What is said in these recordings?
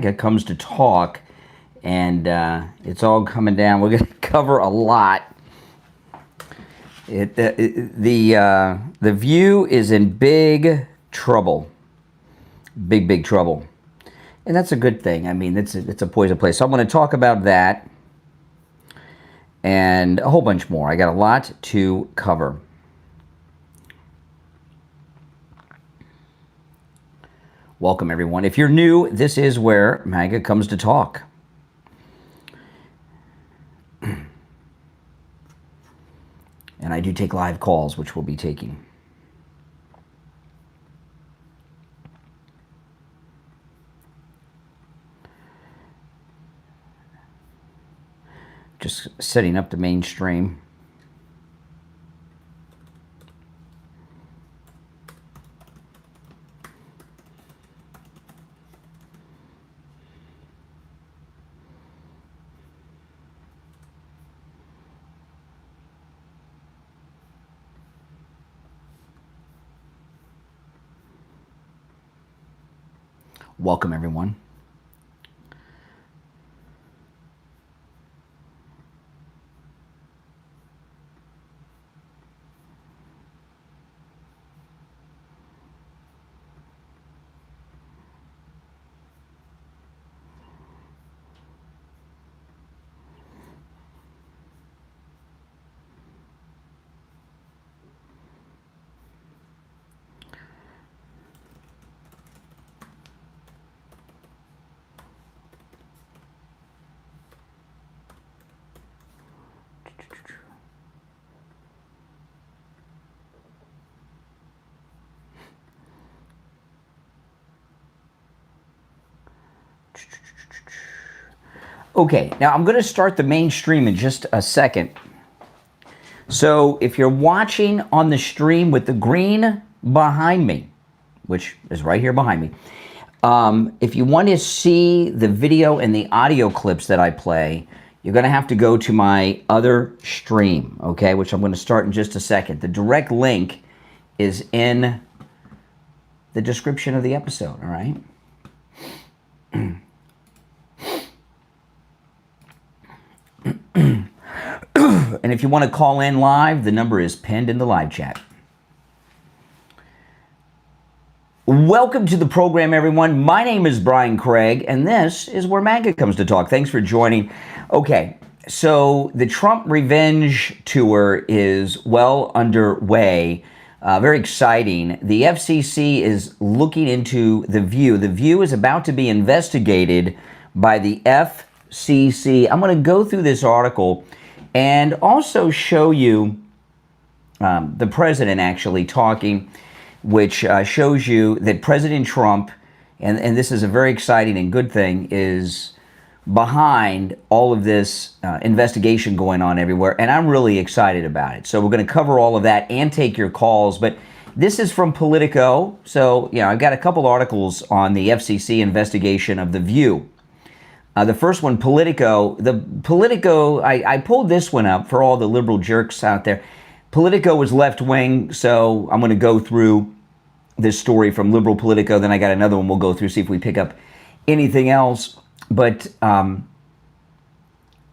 comes to talk, and it's all coming down. We're going to cover a lot. The View is in big trouble, big trouble, and that's a good thing. I mean, it's a poison place. So I'm going to talk about that and a whole bunch more. I got a lot to cover. Welcome, everyone. If you're new, this is where MAGA comes to talk. And I do take live calls, which we'll be taking. Just setting up the mainstream. Welcome, everyone. Okay, now I'm going to start the mainstream in just a second. So if you're watching on the stream with the green behind me, which is right here behind me, if you want to see the video and the audio clips that I play, you're going to have to go to my other stream, okay, which I'm going to start in just a second. The direct link is in the description of the episode, all right? And if you want to call in live, the number is pinned in the live chat. Welcome to the program, everyone. My name is Brian Craig, and this is where MAGA comes to talk. Thanks for joining. Okay, so the Trump Revenge Tour is well underway. Very exciting. The FCC is looking into The View. The View is about to be investigated by the FCC. I'm going to go through this article and also show you the president actually talking, which shows you that President Trump, and this is a very exciting and good thing, is behind all of this investigation going on everywhere, and I'm really excited about it. So we're going to cover all of that and take your calls, but this is from Politico. So, you know, I've got a couple articles on the FCC investigation of The View. The first one, Politico. I pulled this one up for all the liberal jerks out there. Politico was left-wing, so I'm going to go through this story from liberal Politico. Then I got another one we'll go through, see if we pick up anything else. But then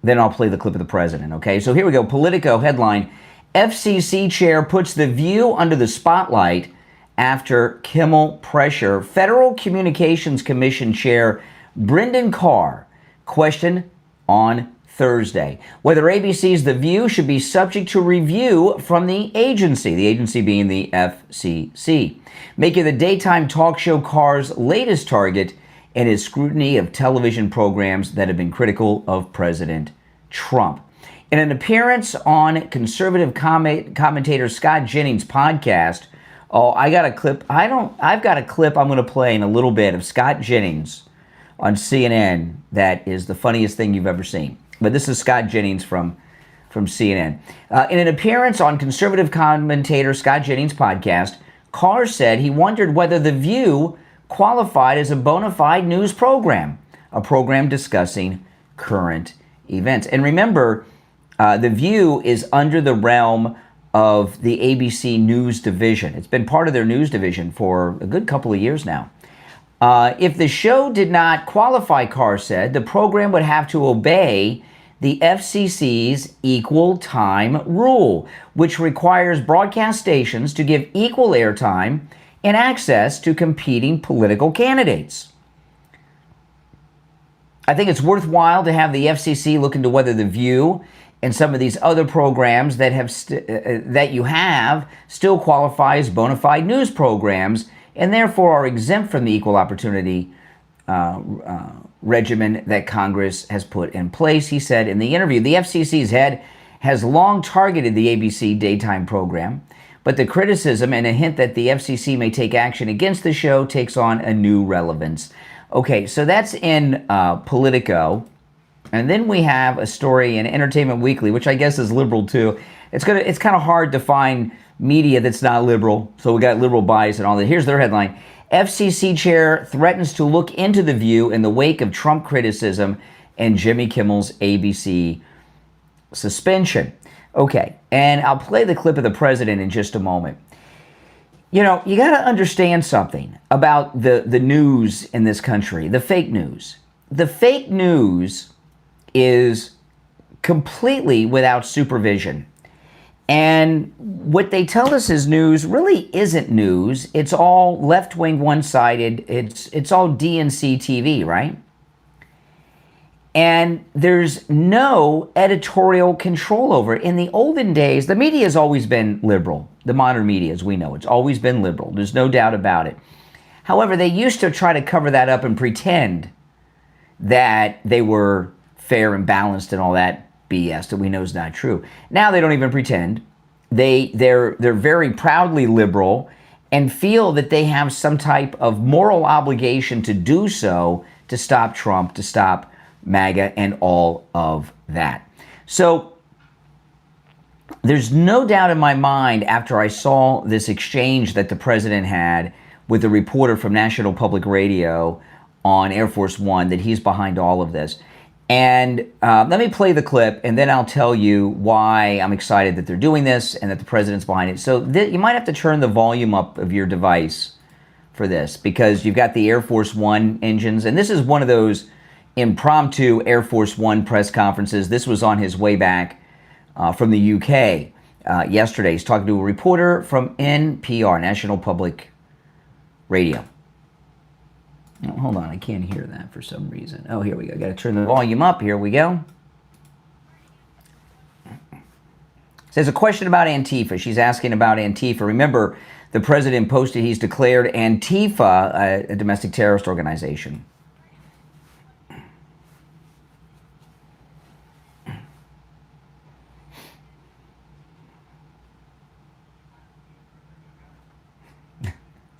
I'll play the clip of the president, okay? So here we go. Politico headline, FCC chair puts The View under the spotlight after Kimmel pressure. Federal Communications Commission chair Brendan Carr questioned on Thursday whether ABC's The View should be subject to review from the agency being the FCC, making the daytime talk show Carr's latest target in his scrutiny of television programs that have been critical of President Trump. In an appearance on conservative commentator Scott Jennings' podcast, I got a clip. I've got a clip I'm going to play in a little bit of Scott Jennings on CNN that is the funniest thing you've ever seen. But this is Scott Jennings from CNN. In an appearance on conservative commentator Scott Jennings' podcast, Carr said he wondered whether The View qualified as a bona fide news program, a program discussing current events. And remember, The View is under the realm of the ABC News Division. It's been part of their news division for a good couple of years now. If the show did not qualify, Carr said, the program would have to obey the FCC's equal time rule, which requires broadcast stations to give equal airtime and access to competing political candidates. I think it's worthwhile to have the FCC look into whether The View and some of these other programs that that you have still qualify as bona fide news programs and therefore are exempt from the equal opportunity regimen that Congress has put in place. He said in the interview, the FCC's head has long targeted the ABC daytime program, but the criticism and a hint that the FCC may take action against the show takes on a new relevance. Okay, so that's in Politico. And then we have a story in Entertainment Weekly, which I guess is liberal too. It's kind of hard to find media that's not liberal, so we got liberal bias and all that. Here's their headline. FCC chair threatens to look into The View in the wake of Trump criticism and Jimmy Kimmel's ABC suspension. Okay, and I'll play the clip of the president in just a moment. You know, you got to understand something about the news in this country, the fake news. The fake news is completely without supervision. And what they tell us is news really isn't news. It's all left-wing, one-sided. It's all DNC TV, right? And there's no editorial control over it. In the olden days, the media has always been liberal. The modern media, as we know, it's always been liberal. There's no doubt about it. However, they used to try to cover that up and pretend that they were fair and balanced and all that BS that we know is not true. Now they don't even pretend. They're very proudly liberal and feel that they have some type of moral obligation to do so to stop Trump, to stop MAGA, and all of that. So there's no doubt in my mind after I saw this exchange that the president had with the reporter from National Public Radio on Air Force One that he's behind all of this. And let me play the clip, and then I'll tell you why I'm excited that they're doing this and that the president's behind it. So you might have to turn the volume up of your device for this, because you've got the Air Force One engines, and this is one of those impromptu Air Force One press conferences. This was on his way back from the UK yesterday. He's talking to a reporter from NPR, National Public Radio. Oh, hold on, I can't hear that for some reason. Oh, here we go. Got to turn the volume up. Here we go. Says a question about Antifa. She's asking about Antifa. Remember, the president posted he's declared Antifa a domestic terrorist organization.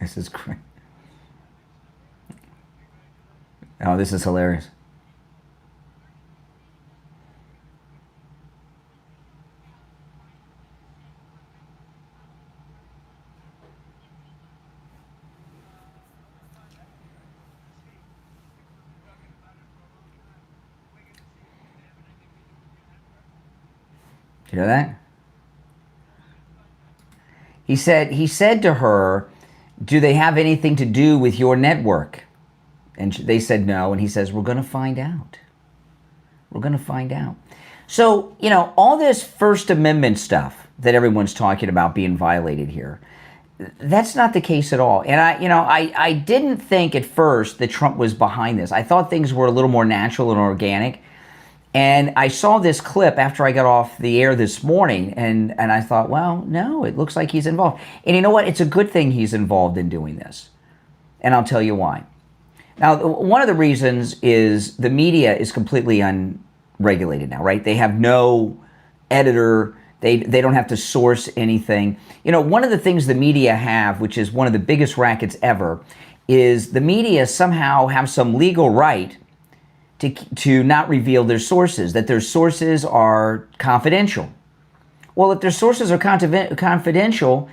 This is great. Oh, this is hilarious. You know that? He said to her, "Do they have anything to do with your network?" And they said no, and he says, "We're going to find out. We're going to find out." So, you know, all this First Amendment stuff that everyone's talking about being violated here, that's not the case at all. And I didn't think at first that Trump was behind this. I thought things were a little more natural and organic. And I saw this clip after I got off the air this morning, and I thought, well, no, it looks like he's involved. And you know what? It's a good thing he's involved in doing this. And I'll tell you why. Now, one of the reasons is the media is completely unregulated now, right? They have no editor. They don't have to source anything. You know, one of the things the media have, which is one of the biggest rackets ever, is the media somehow have some legal right to not reveal their sources, that their sources are confidential. Well, if their sources are confidential,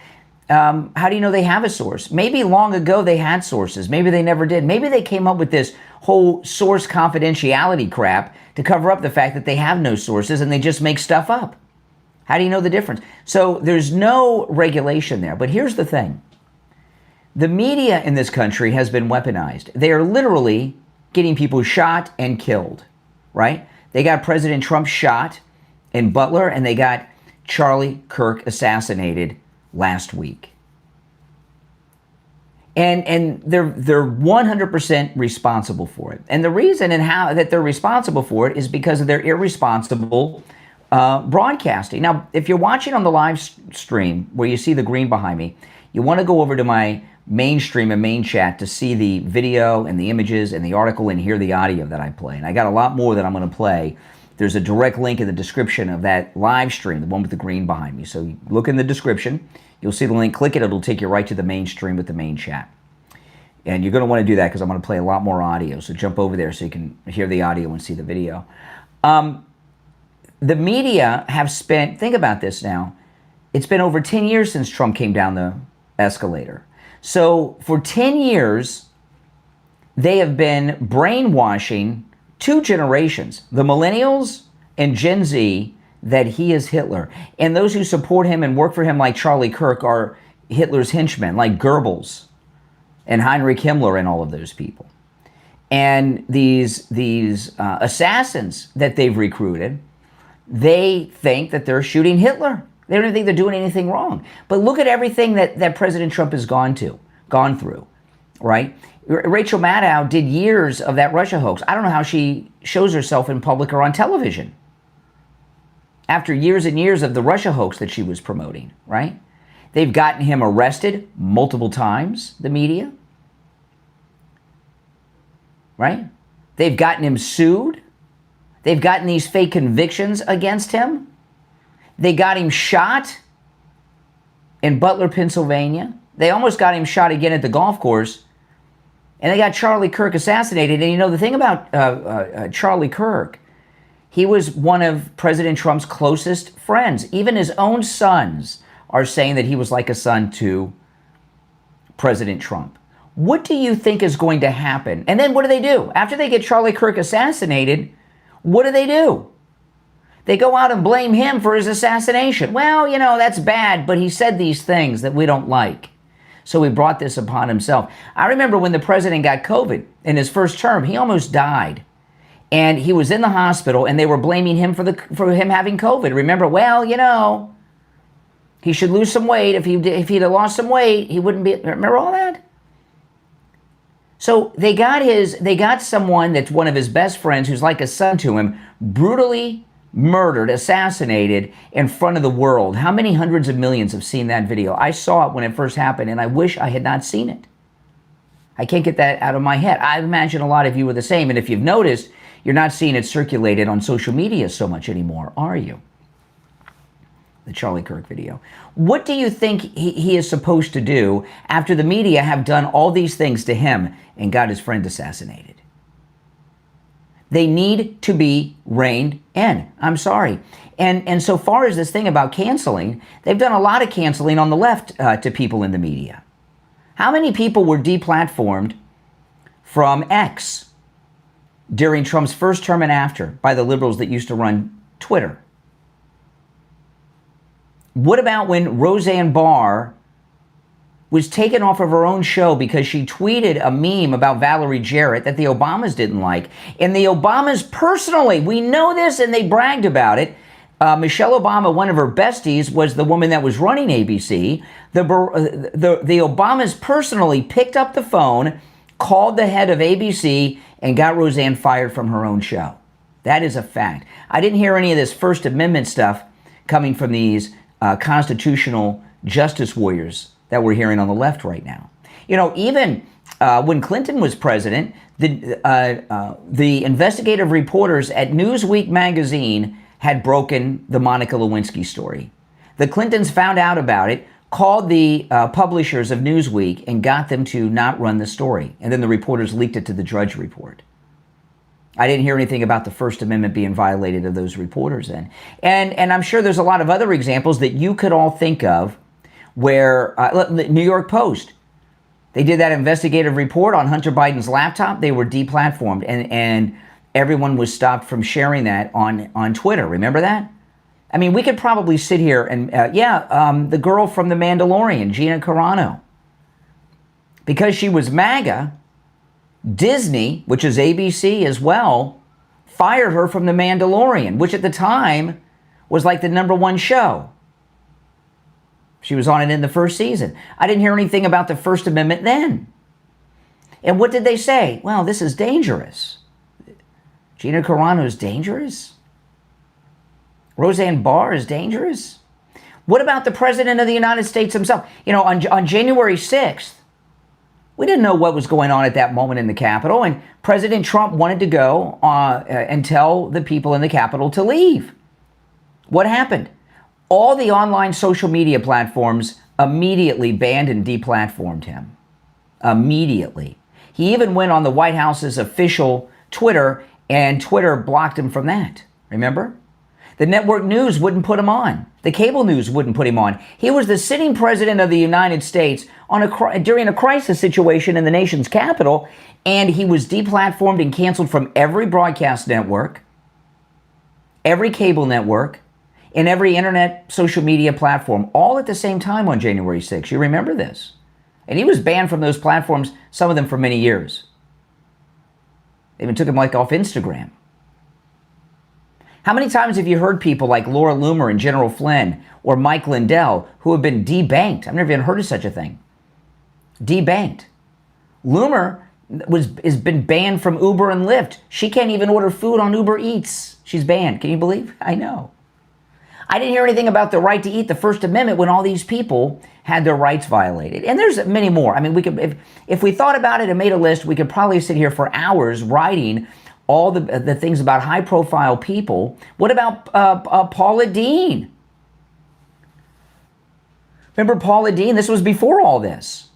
how do you know they have a source? Maybe long ago they had sources. Maybe they never did. Maybe they came up with this whole source confidentiality crap to cover up the fact that they have no sources and they just make stuff up. How do you know the difference? So there's no regulation there. But here's the thing. The media in this country has been weaponized. They are literally getting people shot and killed, right? They got President Trump shot in Butler, and they got Charlie Kirk assassinated last week. And they're 100% responsible for it. And the reason and how that they're responsible for it is because of their irresponsible broadcasting. Now, if you're watching on the live stream where you see the green behind me, you want to go over to my main stream and main chat to see the video and the images and the article and hear the audio that I play. And I got a lot more that I'm going to play. There's a direct link in the description of that live stream, the one with the green behind me. So you look in the description, you'll see the link, click it, it'll take you right to the main stream with the main chat. And you're going to want to do that because I'm going to play a lot more audio. So jump over there so you can hear the audio and see the video. The media have spent, think about this now, it's been over 10 years since Trump came down the escalator. So for 10 years, they have been brainwashing two generations, the millennials and Gen Z, that he is Hitler. And those who support him and work for him like Charlie Kirk are Hitler's henchmen, like Goebbels and Heinrich Himmler and all of those people. And these assassins that they've recruited, they think that they're shooting Hitler. They don't think they're doing anything wrong. But look at everything that President Trump has gone through, right? Rachel Maddow did years of that Russia hoax. I don't know how she shows herself in public or on television after years and years of the Russia hoax that she was promoting, right? They've gotten him arrested multiple times, the media, right? They've gotten him sued. They've gotten these fake convictions against him. They got him shot in Butler, Pennsylvania. They almost got him shot again at the golf course. And they got Charlie Kirk assassinated. And you know, the thing about Charlie Kirk, he was one of President Trump's closest friends. Even his own sons are saying that he was like a son to President Trump. What do you think is going to happen? And then what do? After they get Charlie Kirk assassinated, what do? They go out and blame him for his assassination. Well, you know, that's bad, but he said these things that we don't like. So he brought this upon himself. I remember when the president got COVID in his first term, he almost died. And he was in the hospital, and they were blaming him for him having COVID. Remember, well, you know, he should lose some weight. If he'd have lost some weight, he wouldn't be. Remember all that? So they got someone that's one of his best friends, who's like a son to him, brutally murdered, assassinated in front of the world. How many hundreds of millions have seen that video? I saw it when it first happened, and I wish I had not seen it. I can't get that out of my head. I imagine a lot of you are the same, and if you've noticed, you're not seeing it circulated on social media so much anymore, are you? The Charlie Kirk video. What do you think he is supposed to do after the media have done all these things to him and got his friend assassinated? They need to be reined in. I'm sorry. And so far as this thing about canceling, they've done a lot of canceling on the left to people in the media. How many people were deplatformed from X during Trump's first term and after by the liberals that used to run Twitter? What about when Roseanne Barr was taken off of her own show because she tweeted a meme about Valerie Jarrett that the Obamas didn't like? And the Obamas personally, we know this, and they bragged about it. Michelle Obama, one of her besties, was the woman that was running ABC. The Obamas personally picked up the phone, called the head of ABC, and got Roseanne fired from her own show. That is a fact. I didn't hear any of this First Amendment stuff coming from these constitutional justice warriors that we're hearing on the left right now. You know, even when Clinton was president, the investigative reporters at Newsweek magazine had broken the Monica Lewinsky story. The Clintons found out about it, called the publishers of Newsweek, and got them to not run the story. And then the reporters leaked it to the Drudge Report. I didn't hear anything about the First Amendment being violated of those reporters then. And I'm sure there's a lot of other examples that you could all think of where New York Post, they did that investigative report on Hunter Biden's laptop. They were deplatformed, and everyone was stopped from sharing that on Twitter. Remember that? I mean, we could probably sit here and, the girl from The Mandalorian, Gina Carano. because she was MAGA, Disney, which is ABC as well, fired her from The Mandalorian, which at the time was like the #1 show. She was on it in the first season. I didn't hear anything about the First Amendment then. And what did they say? Well, this is dangerous. Gina Carano is dangerous. Roseanne Barr is dangerous. What about the President of the United States himself? You know, on January 6th, we didn't know what was going on at that moment in the Capitol, and President Trump wanted to go and tell the people in the Capitol to leave. What happened? All the online social media platforms immediately banned and deplatformed him. Immediately. He even went on the White House's official Twitter, and Twitter blocked him from that. Remember? The network news wouldn't put him on. The cable news wouldn't put him on. He was the sitting president of the United States during a crisis situation in the nation's capital, and he was deplatformed and canceled from every broadcast network, every cable network, and every internet social media platform, all at the same time on January 6th. You remember this? And he was banned from those platforms, some of them for many years. They even took him off Instagram. How many times have you heard people like Laura Loomer and General Flynn or Mike Lindell who have been debanked? I've never even heard of such a thing. Debanked. Loomer has been banned from Uber and Lyft. She can't even order food on Uber Eats. She's banned. Can you believe? I know. I didn't hear anything about the right to eat, the First Amendment, when all these people had their rights violated. And there's many more. I mean, we could, if we thought about it and made a list, we could probably sit here for hours writing all the things about high-profile people. What about Paula Deen? Remember Paula Deen? This was before all this.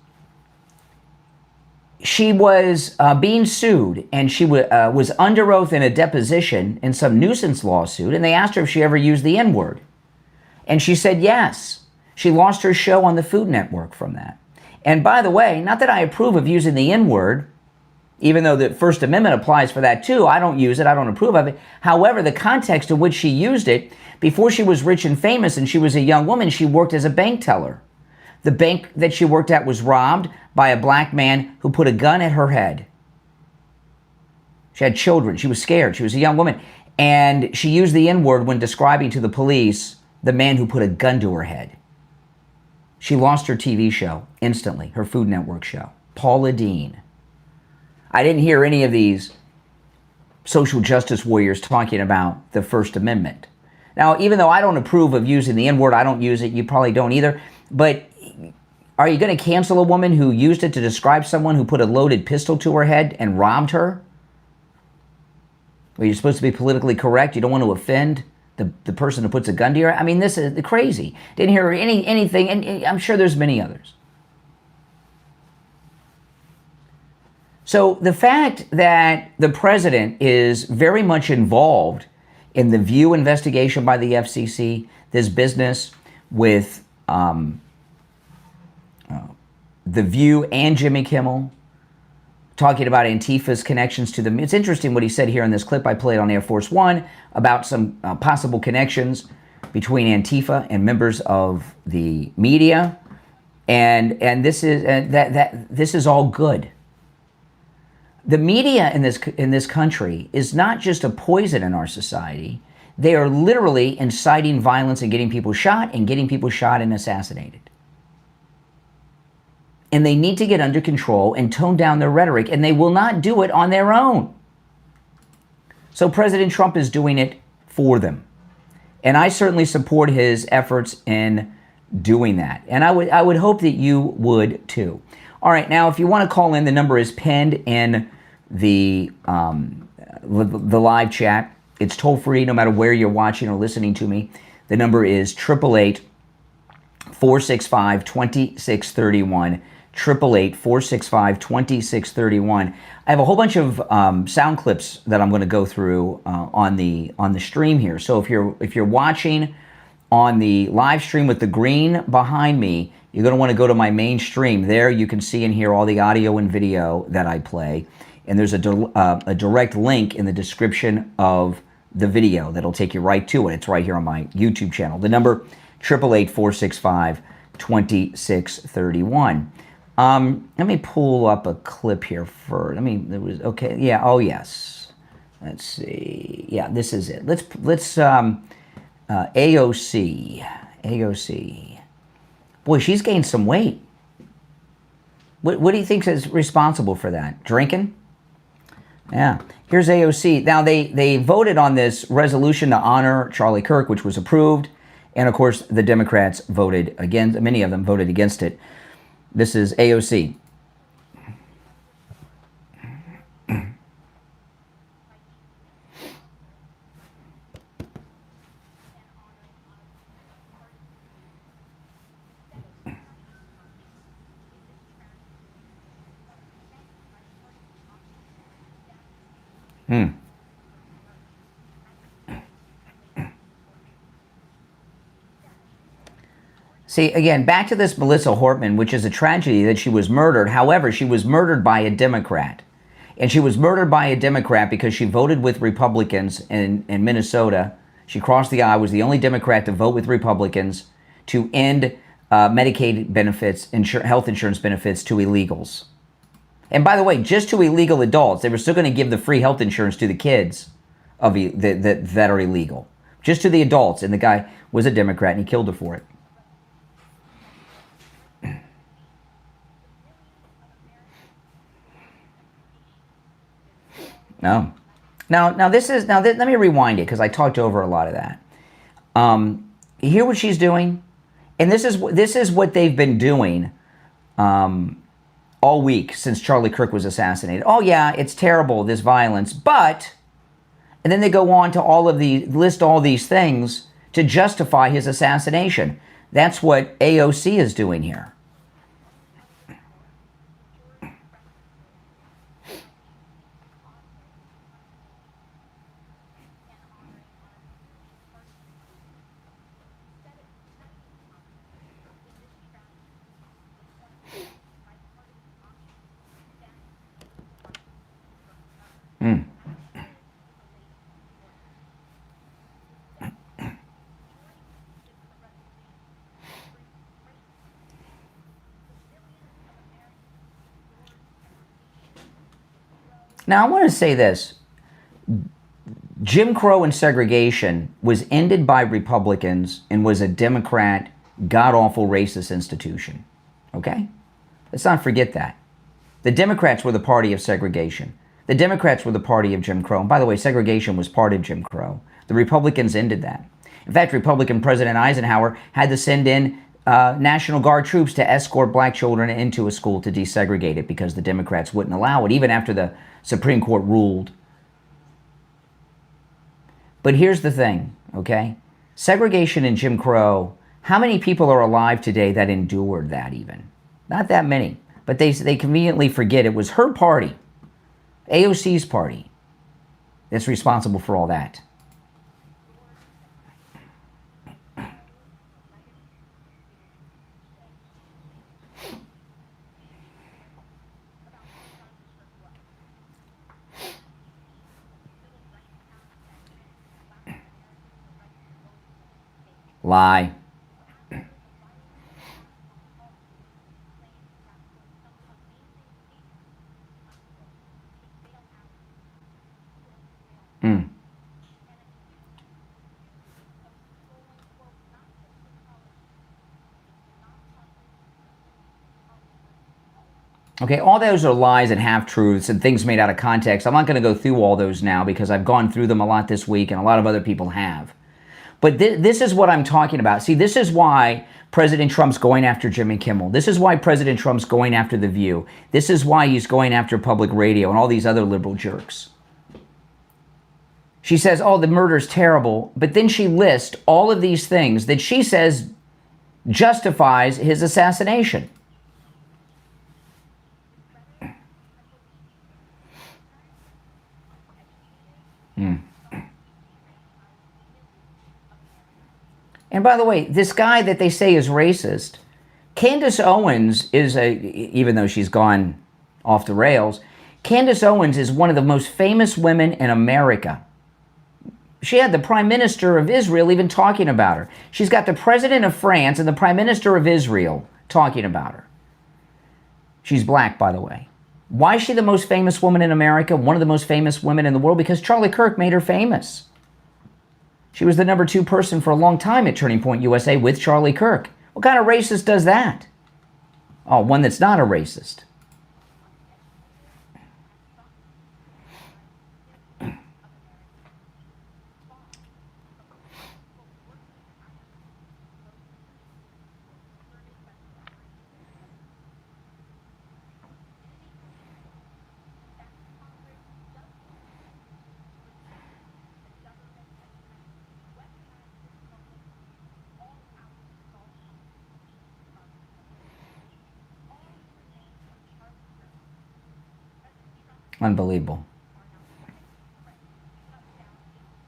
She was being sued, and she was under oath in a deposition in some nuisance lawsuit, and they asked her if she ever used the N-word. And she said yes. She lost her show on the Food Network from that. And by the way, not that I approve of using the N-word, even though the First Amendment applies for that too. I don't use it. I don't approve of it. However, the context in which she used it, before she was rich and famous and she was a young woman, she worked as a bank teller. The bank that she worked at was robbed by a black man who put a gun at her head. She had children. She was scared. She was a young woman. And she used the N-word when describing to the police the man who put a gun to her head. She lost her TV show instantly, her Food Network show. Paula Deen. I didn't hear any of these social justice warriors talking about the First Amendment. Now, even though I don't approve of using the N-word, I don't use it, you probably don't either, but are you going to cancel a woman who used it to describe someone who put a loaded pistol to her head and robbed her? Well, you're supposed to be politically correct. You don't want to offend the person who puts a gun to your head. I mean, this is crazy. Didn't hear anything, and I'm sure there's many others. So the fact that the president is very much involved in the View investigation by the FCC, this business with the View and Jimmy Kimmel, talking about Antifa's connections to them. It's interesting what he said here in this clip I played on Air Force One about some possible connections between Antifa and members of the media, and this is this is all good. The media in this country is not just a poison in our society. They are literally inciting violence and getting people shot and assassinated. And they need to get under control and tone down their rhetoric, and they will not do it on their own. So President Trump is doing it for them. And I certainly support his efforts in doing that. And I would hope that you would too. All right, now if you want to call in, the number is pinned in the live chat. It's toll free no matter where you're watching or listening to me. The number is 888-465-2631. 888-465-2631. I have a whole bunch of sound clips that I'm going to go through on the stream here. So if you're watching on the live stream with the green behind me, you're going to want to go to my main stream. There you can see and hear all the audio and video that I play. And there's a direct link in the description of the video that'll take you right to it. It's right here on my YouTube channel. The number 888-465-2631. Let me pull up a clip here for. There was okay. Yeah. Oh yes. Let's see. Yeah, this is it. Let's AOC. Boy, she's gained some weight. What do you think is responsible for that? Drinking? Yeah. Here's AOC. Now, they voted on this resolution to honor Charlie Kirk, which was approved. And, of course, the Democrats voted against, many of them voted against it. This is AOC. See, again, back to this Melissa Hortman, which is a tragedy that she was murdered. However, she was murdered by a Democrat. And she was murdered by a Democrat because she voted with Republicans in Minnesota. She crossed the aisle, was the only Democrat to vote with Republicans to end Medicaid benefits, health insurance benefits to illegals. And by the way, just to illegal adults, they were still going to give the free health insurance to the kids that are illegal. Just to the adults. And the guy was a Democrat and he killed her for it. No. Now let me rewind it because I talked over a lot of that. You hear what she's doing? And this is what they've been doing all week since Charlie Kirk was assassinated. Oh yeah, it's terrible, this violence, but, and then they go on to list all these things to justify his assassination. That's what AOC is doing here. Now, I want to say this. Jim Crow and segregation was ended by Republicans and was a Democrat, god-awful racist institution. Okay? Let's not forget that. The Democrats were the party of segregation. The Democrats were the party of Jim Crow. And by the way, segregation was part of Jim Crow. The Republicans ended that. In fact, Republican President Eisenhower had to send in National Guard troops to escort black children into a school to desegregate it because the Democrats wouldn't allow it, even after the Supreme Court ruled. But here's the thing, okay? Segregation and Jim Crow, how many people are alive today that endured that even? Not that many. But they conveniently forget it was her party, AOC's party, that's responsible for all that. Lie. Okay, all those are lies and half-truths and things made out of context. I'm not going to go through all those now because I've gone through them a lot this week and a lot of other people have. But this is what I'm talking about. See, this is why President Trump's going after Jimmy Kimmel. This is why President Trump's going after The View. This is why he's going after public radio and all these other liberal jerks. She says, oh, the murder's terrible. But then she lists all of these things that she says justifies his assassination. And by the way, this guy that they say is racist, Candace Owens is even though she's gone off the rails, Candace Owens is one of the most famous women in America. She had the Prime Minister of Israel even talking about her. She's got the President of France and the Prime Minister of Israel talking about her. She's black, by the way. Why is she the most famous woman in America? One of the most famous women in the world? Because Charlie Kirk made her famous. She was the #2 person for a long time at Turning Point USA with Charlie Kirk. What kind of racist does that? Oh, one that's not a racist. Unbelievable.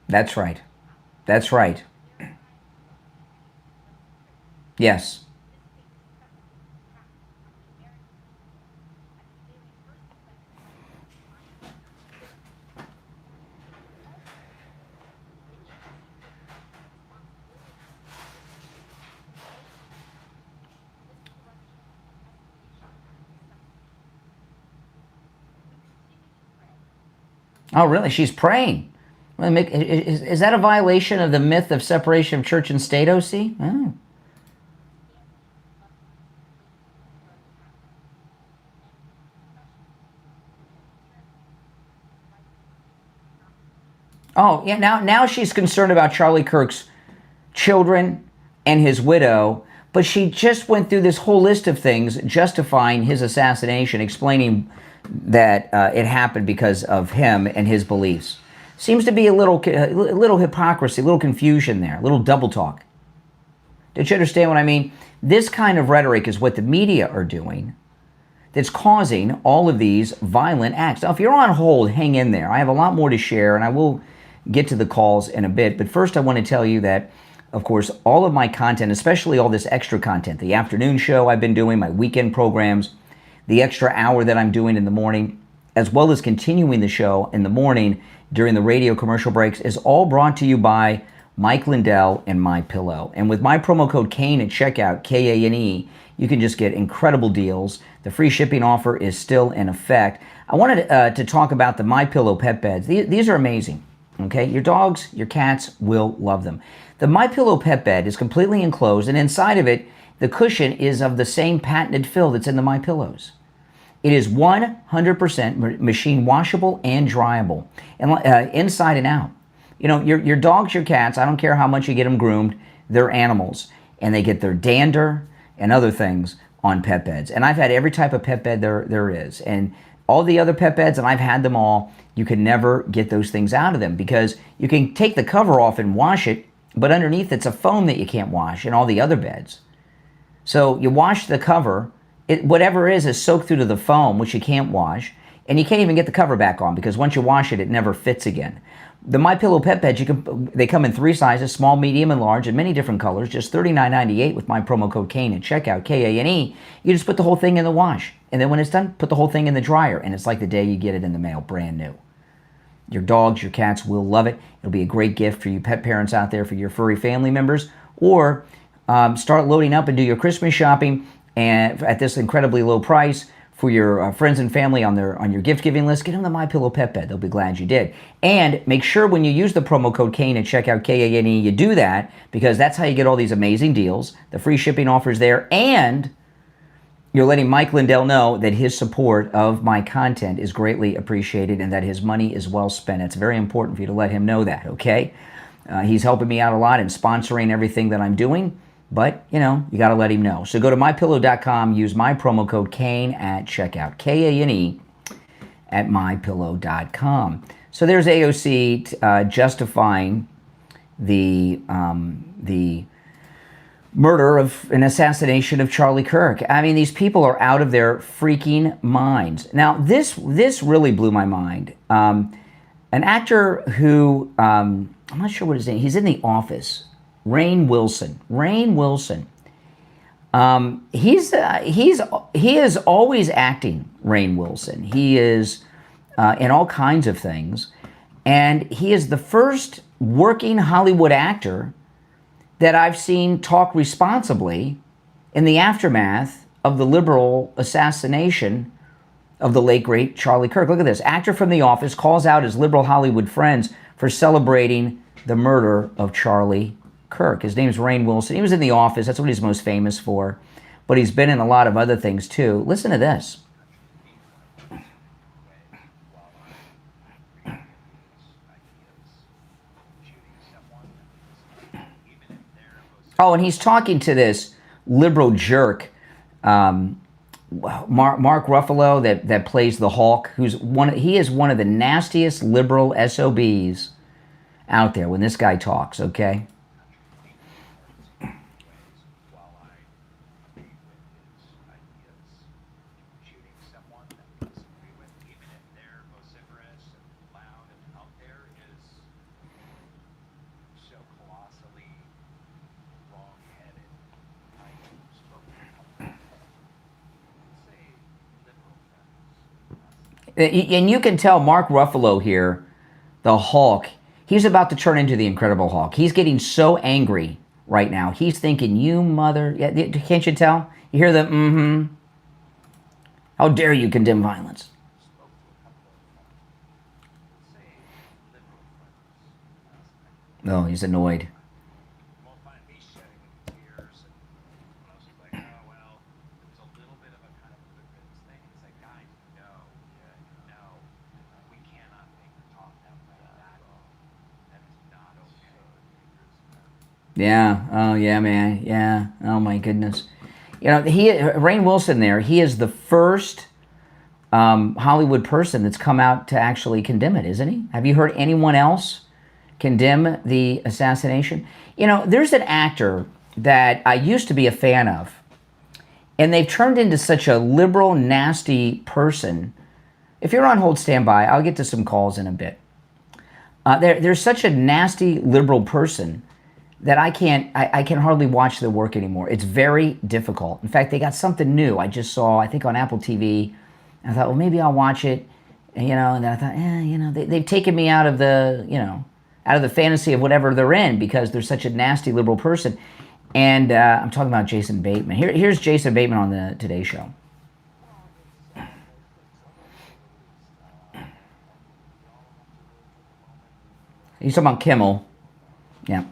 That's right. That's right. Yes. Oh, really? She's praying. Is that a violation of the myth of separation of church and state, OC? Oh. Oh, yeah, now she's concerned about Charlie Kirk's children and his widow, but she just went through this whole list of things justifying his assassination, explaining that it happened because of him and his beliefs. Seems to be a little hypocrisy, a little confusion there, a little double talk. Don't you understand what I mean? This kind of rhetoric is what the media are doing that's causing all of these violent acts. Now, if you're on hold, hang in there. I have a lot more to share, and I will get to the calls in a bit. But first, I want to tell you that, of course, all of my content, especially all this extra content, the afternoon show I've been doing, my weekend programs, the extra hour that I'm doing in the morning, as well as continuing the show in the morning during the radio commercial breaks, is all brought to you by Mike Lindell and MyPillow. And with my promo code KANE at checkout, K-A-N-E, you can just get incredible deals. The free shipping offer is still in effect. I wanted to talk about the MyPillow pet beds. These are amazing, okay? Your dogs, your cats will love them. The MyPillow pet bed is completely enclosed, and inside of it, the cushion is of the same patented fill that's in the MyPillows. It is 100% machine washable and dryable, and inside and out. You know, your dogs, your cats, I don't care how much you get them groomed, they're animals, and they get their dander and other things on pet beds. And I've had every type of pet bed there is. And all the other pet beds, and I've had them all, you can never get those things out of them because you can take the cover off and wash it, but underneath it's a foam that you can't wash in all the other beds. So you wash the cover, whatever is soaked through to the foam, which you can't wash, and you can't even get the cover back on because once you wash it, it never fits again. The MyPillow pet beds, they come in 3 sizes, small, medium, and large, in many different colors, just $39.98 with my promo code KANE at checkout, K-A-N-E. You just put the whole thing in the wash, and then when it's done, put the whole thing in the dryer, and it's like the day you get it in the mail, brand new. Your dogs, your cats will love it. It'll be a great gift for you pet parents out there, for your furry family members, or start loading up and do your Christmas shopping and at this incredibly low price for your friends and family on your gift-giving list. Get them the MyPillow pet bed. They'll be glad you did. And make sure when you use the promo code KANE at checkout, K-A-N-E, you do that because that's how you get all these amazing deals, the free shipping offers there, and you're letting Mike Lindell know that his support of my content is greatly appreciated and that his money is well spent. It's very important for you to let him know that, okay? He's helping me out a lot in sponsoring everything that I'm doing. But, you know, you got to let him know. So go to MyPillow.com, use my promo code KANE at checkout, K-A-N-E, at MyPillow.com. So there's AOC justifying the murder of an assassination of Charlie Kirk. I mean, these people are out of their freaking minds. Now, this really blew my mind. An actor who, I'm not sure what his name, he's in The Office. Rainn Wilson. He is always acting. Rainn Wilson. He is in all kinds of things, and he is the first working Hollywood actor that I've seen talk responsibly in the aftermath of the liberal assassination of the late, great Charlie Kirk. Look at this. Actor from The Office calls out his liberal Hollywood friends for celebrating the murder of Charlie Kirk. His name's Rainn Wilson. He was in The Office. That's what he's most famous for. But he's been in a lot of other things, too. Listen to this. Oh, and he's talking to this liberal jerk, Mark Ruffalo, that plays the Hulk, he is one of the nastiest liberal SOBs out there when this guy talks, okay? And you can tell Mark Ruffalo here, the Hulk, he's about to turn into the Incredible Hulk. He's getting so angry right now. He's thinking, you mother... Yeah, can't you tell? You hear the mm-hmm? How dare you condemn violence? Oh, he's annoyed. Yeah. Oh, yeah, man. Yeah. Oh, my goodness. You know, Rainn Wilson there, he is the first Hollywood person that's come out to actually condemn it, isn't he? Have you heard anyone else condemn the assassination? You know, there's an actor that I used to be a fan of, and they've turned into such a liberal, nasty person. If you're on hold, stand by. I'll get to some calls in a bit. There's such a nasty liberal person that I can hardly watch their work anymore. It's very difficult. In fact, they got something new I just saw, I think on Apple TV. And I thought, well, maybe I'll watch it, and then I thought, they've taken me out of the, out of the fantasy of whatever they're in because they're such a nasty liberal person. And I'm talking about Jason Bateman. Here's Jason Bateman on the Today Show. He's talking about Kimmel. Yeah.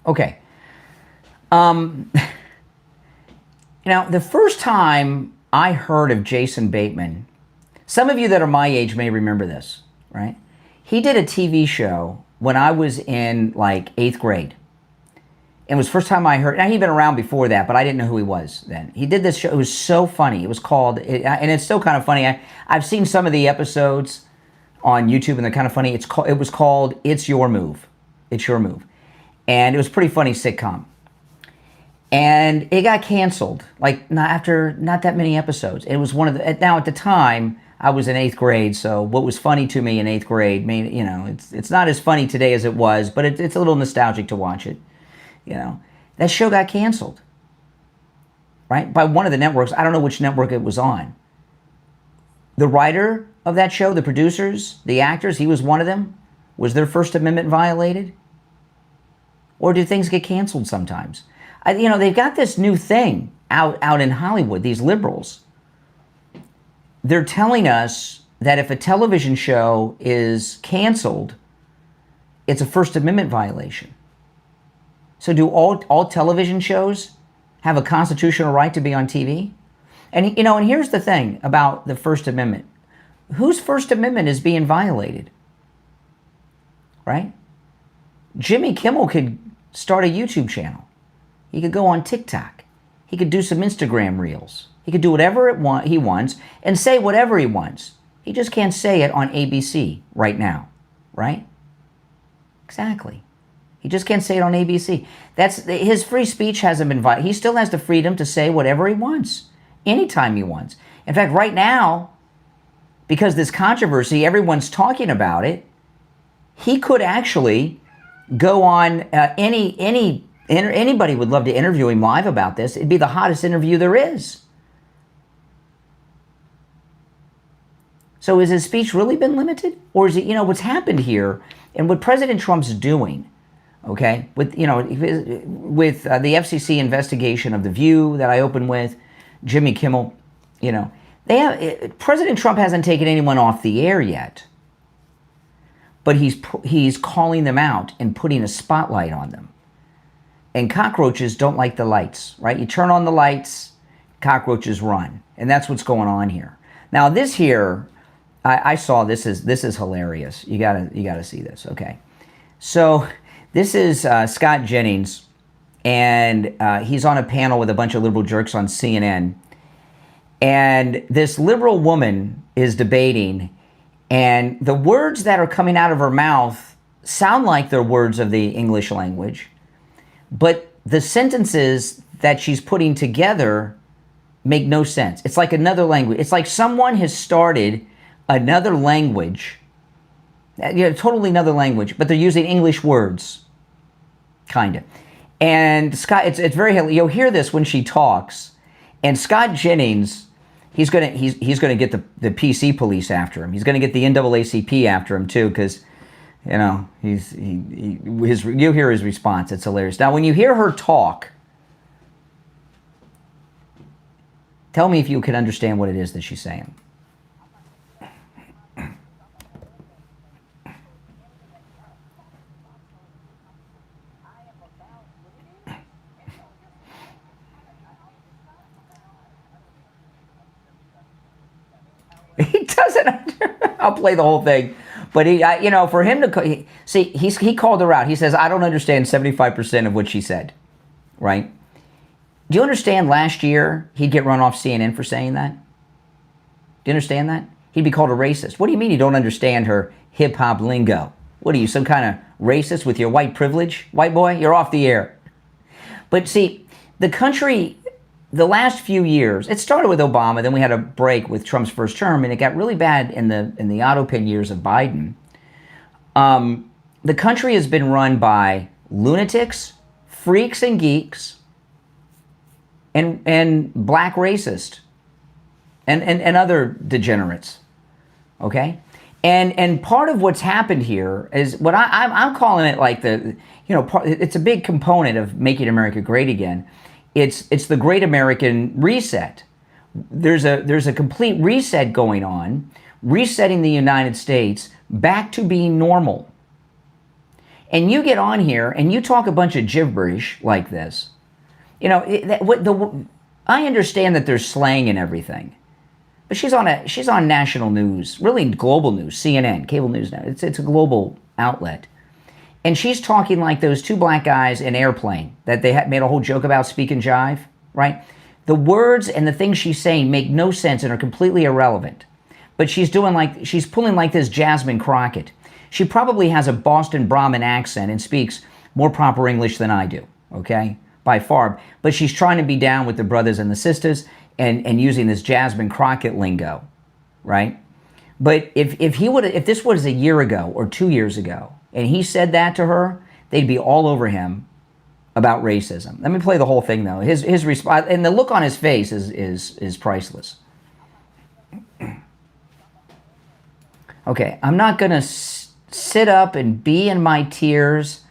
Okay. The first time I heard of Jason Bateman, some of you that are my age may remember this, right? He did a TV show when I was in like 8th grade. It was the first time I heard, now he'd been around before that, but I didn't know who he was then. He did this show, it was so funny. It was called, and it's still kind of funny. I've seen some of the episodes on YouTube and they're kind of funny. It was called It's Your Move. It's Your Move. And it was a pretty funny sitcom. And it got canceled, like after not that many episodes. It was one of the, now at the time, I was in 8th grade, so what was funny to me in 8th grade, it's not as funny today as it was, but it's a little nostalgic to watch it. That show got canceled, right? By one of the networks. I don't know which network it was on. The writer of that show, the producers, the actors, he was one of them. Was their First Amendment violated? Or do things get canceled sometimes? They've got this new thing out in Hollywood, these liberals. They're telling us that if a television show is canceled, it's a First Amendment violation. So do all television shows have a constitutional right to be on TV? And here's the thing about the First Amendment. Whose First Amendment is being violated? Right? Jimmy Kimmel could start a YouTube channel. He could go on TikTok. He could do some Instagram reels. He could do whatever he wants and say whatever he wants. He just can't say it on ABC right now, right? Exactly. He just can't say it on ABC. His free speech hasn't been violated. He still has the freedom to say whatever he wants, anytime he wants. In fact, right now, because this controversy, everyone's talking about it, he could actually go on anybody would love to interview him live about this. It'd be the hottest interview there is. So has his speech really been limited? Or is it, what's happened here and what President Trump's doing, okay, with the FCC investigation of The View that I opened with, Jimmy Kimmel, President Trump hasn't taken anyone off the air yet, but he's calling them out and putting a spotlight on them. And cockroaches don't like the lights, right? You turn on the lights, cockroaches run, and that's what's going on here. Now this here, I saw this is hilarious. You gotta see this. Okay, so this is Scott Jennings, and he's on a panel with a bunch of liberal jerks on CNN, and this liberal woman is debating, and the words that are coming out of her mouth sound like they're words of the English language, but the sentences that she's putting together make no sense. It's like another language. It's like someone has started another language, totally another language, but they're using English words, kind of. And Scott, it's very, you'll hear this when she talks, and Scott Jennings, he's gonna get the PC police after him. He's gonna get the NAACP after him too, because you'll hear his response. It's hilarious. Now, when you hear her talk, tell me if you can understand what it is that she's saying. He doesn't. I'll play the whole thing, but for him to see, he called her out. He says, "I don't understand 75% of what she said." Right? Do you understand? Last year he'd get run off CNN for saying that. Do you understand that? He'd be called a racist. What do you mean you don't understand her hip hop lingo? What are you, some kind of racist with your white privilege, white boy? You're off the air. But see, the country. The last few years, it started with Obama, then we had a break with Trump's first term, and it got really bad in the auto-pen years of Biden. The country has been run by lunatics, freaks and geeks, and black racists, and other degenerates, okay? And part of what's happened here is what I'm calling it like it's a big component of making America great again. It's the Great American Reset. There's a complete reset going on, resetting the United States back to being normal. And you get on here and you talk a bunch of gibberish like this. I understand that there's slang and everything, but she's on national news, really global news, CNN, cable news now. It's a global outlet. And she's talking like those two black guys in Airplane that they made a whole joke about, speak and jive, right? The words and the things she's saying make no sense and are completely irrelevant. But she's pulling like this Jasmine Crockett. She probably has a Boston Brahmin accent and speaks more proper English than I do, okay? By far. But she's trying to be down with the brothers and the sisters and using this Jasmine Crockett lingo, right? But if this was a year ago or 2 years ago, and he said that to her, they'd be all over him about racism. Let me play the whole thing though. His response and the look on his face is priceless. Okay, I'm not gonna sit up and be in my tears.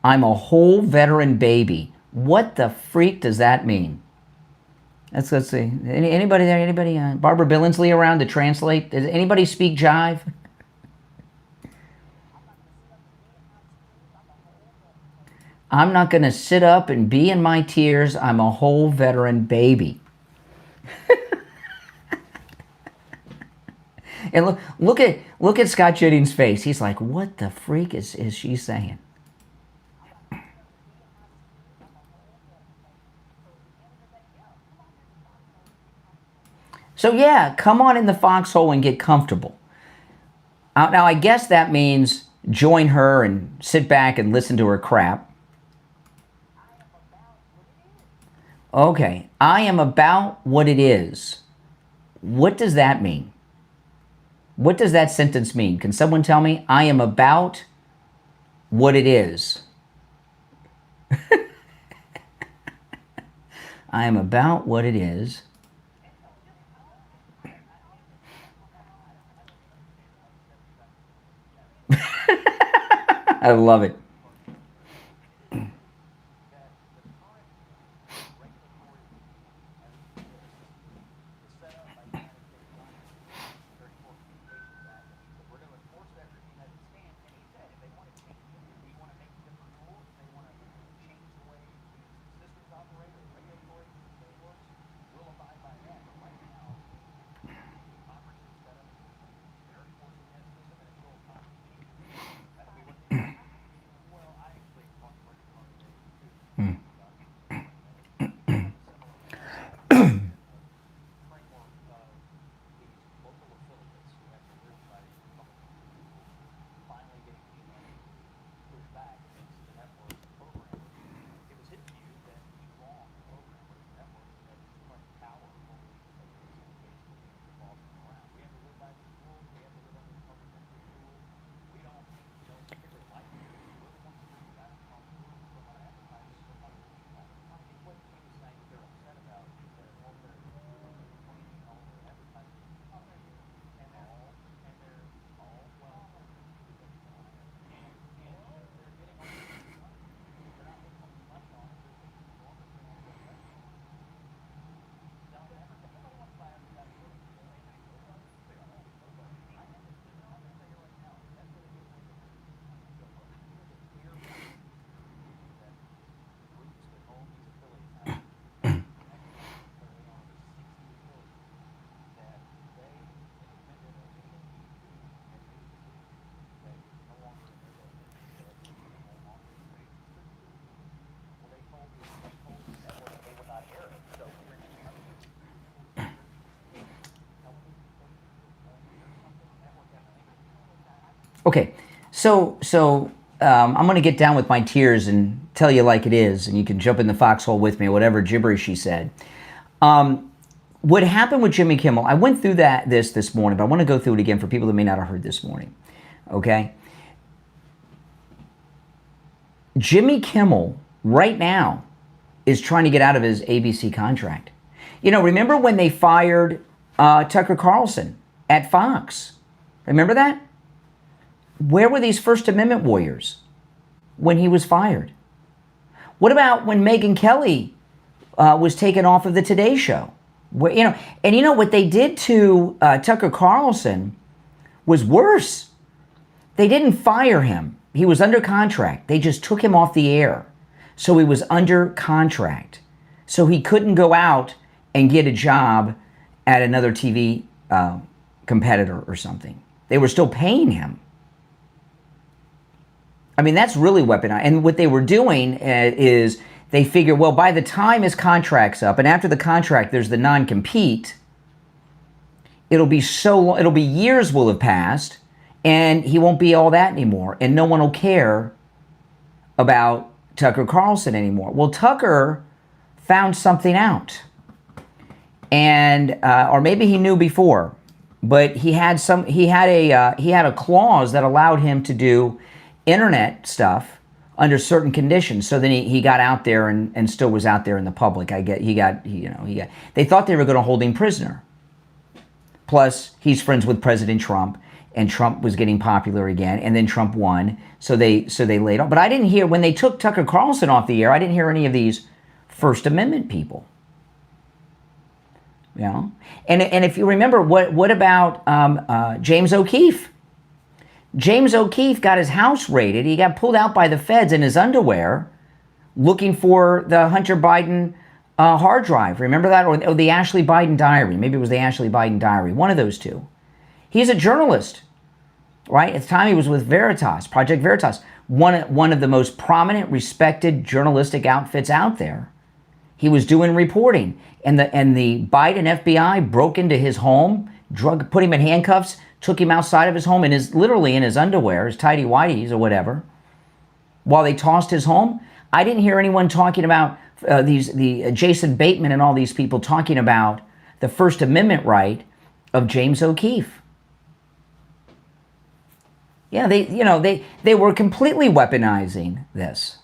I'm a whole veteran baby. What the freak does that mean? Let's see. Anybody there? Anybody? Barbara Billingsley around to translate? Does anybody speak jive? I'm not going to sit up and be in my tears. I'm a whole veteran baby. And look at Scott Jennings' face. He's like, what the freak is she saying? So yeah, come on in the foxhole and get comfortable. Now I guess that means join her and sit back and listen to her crap. Okay, I am about what it is. What does that mean? What does that sentence mean? Can someone tell me? I am about what it is. I am about what it is. I love it. Okay, so I'm going to get down with my tears and tell you like it is, and you can jump in the foxhole with me, whatever gibberish she said. What happened with Jimmy Kimmel, I went through this morning, but I want to go through it again for people that may not have heard this morning, okay? Jimmy Kimmel, right now, is trying to get out of his ABC contract. You know, remember when they fired Tucker Carlson at Fox? Remember that? Where were these First Amendment warriors when he was fired? What about when Megyn Kelly was taken off of the Today Show? Where, you know what they did to Tucker Carlson was worse. They didn't fire him. He was under contract. They just took him off the air. So he was under contract. So he couldn't go out and get a job at another TV competitor or something. They were still paying him. I mean, that's really weaponized. And what they were doing is they figure, well, by the time his contract's up, and after the contract, there's the non-compete, it'll be so long, it'll be years will have passed, and he won't be all that anymore, and no one will care about Tucker Carlson anymore. Well, Tucker found something out, and or maybe he knew before, but he had a clause that allowed him to do internet stuff under certain conditions. So then he got out there and still was out there in the public. They thought they were going to hold him prisoner. Plus, he's friends with President Trump, and Trump was getting popular again, and then Trump won. So they laid off. But I didn't hear, when they took Tucker Carlson off the air, I didn't hear any of these First Amendment people. You know? And if you remember, what about James O'Keefe? James O'Keefe got his house raided. He got pulled out by the feds in his underwear looking for the Hunter Biden hard drive. Remember that? Or the Ashley Biden diary. Maybe it was the Ashley Biden diary. One of those two. He's a journalist, right? At the time he was with Veritas, Project Veritas, one of the most prominent, respected journalistic outfits out there. He was doing reporting, and the Biden FBI broke into his home, put him in handcuffs, took him outside of his home literally in his underwear, his tighty whities or whatever, while they tossed his home. I didn't hear anyone talking about the Jason Bateman and all these people talking about the First Amendment right of James O'Keefe. Yeah, they were completely weaponizing this,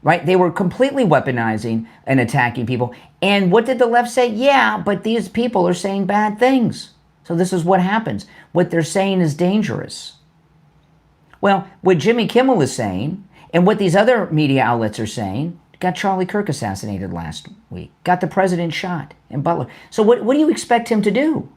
right? They were completely weaponizing and attacking people. And what did the left say? Yeah, but these people are saying bad things. So this is what happens. What they're saying is dangerous. Well, what Jimmy Kimmel is saying and what these other media outlets are saying, got Charlie Kirk assassinated last week, got the president shot in Butler. So what do you expect him to do?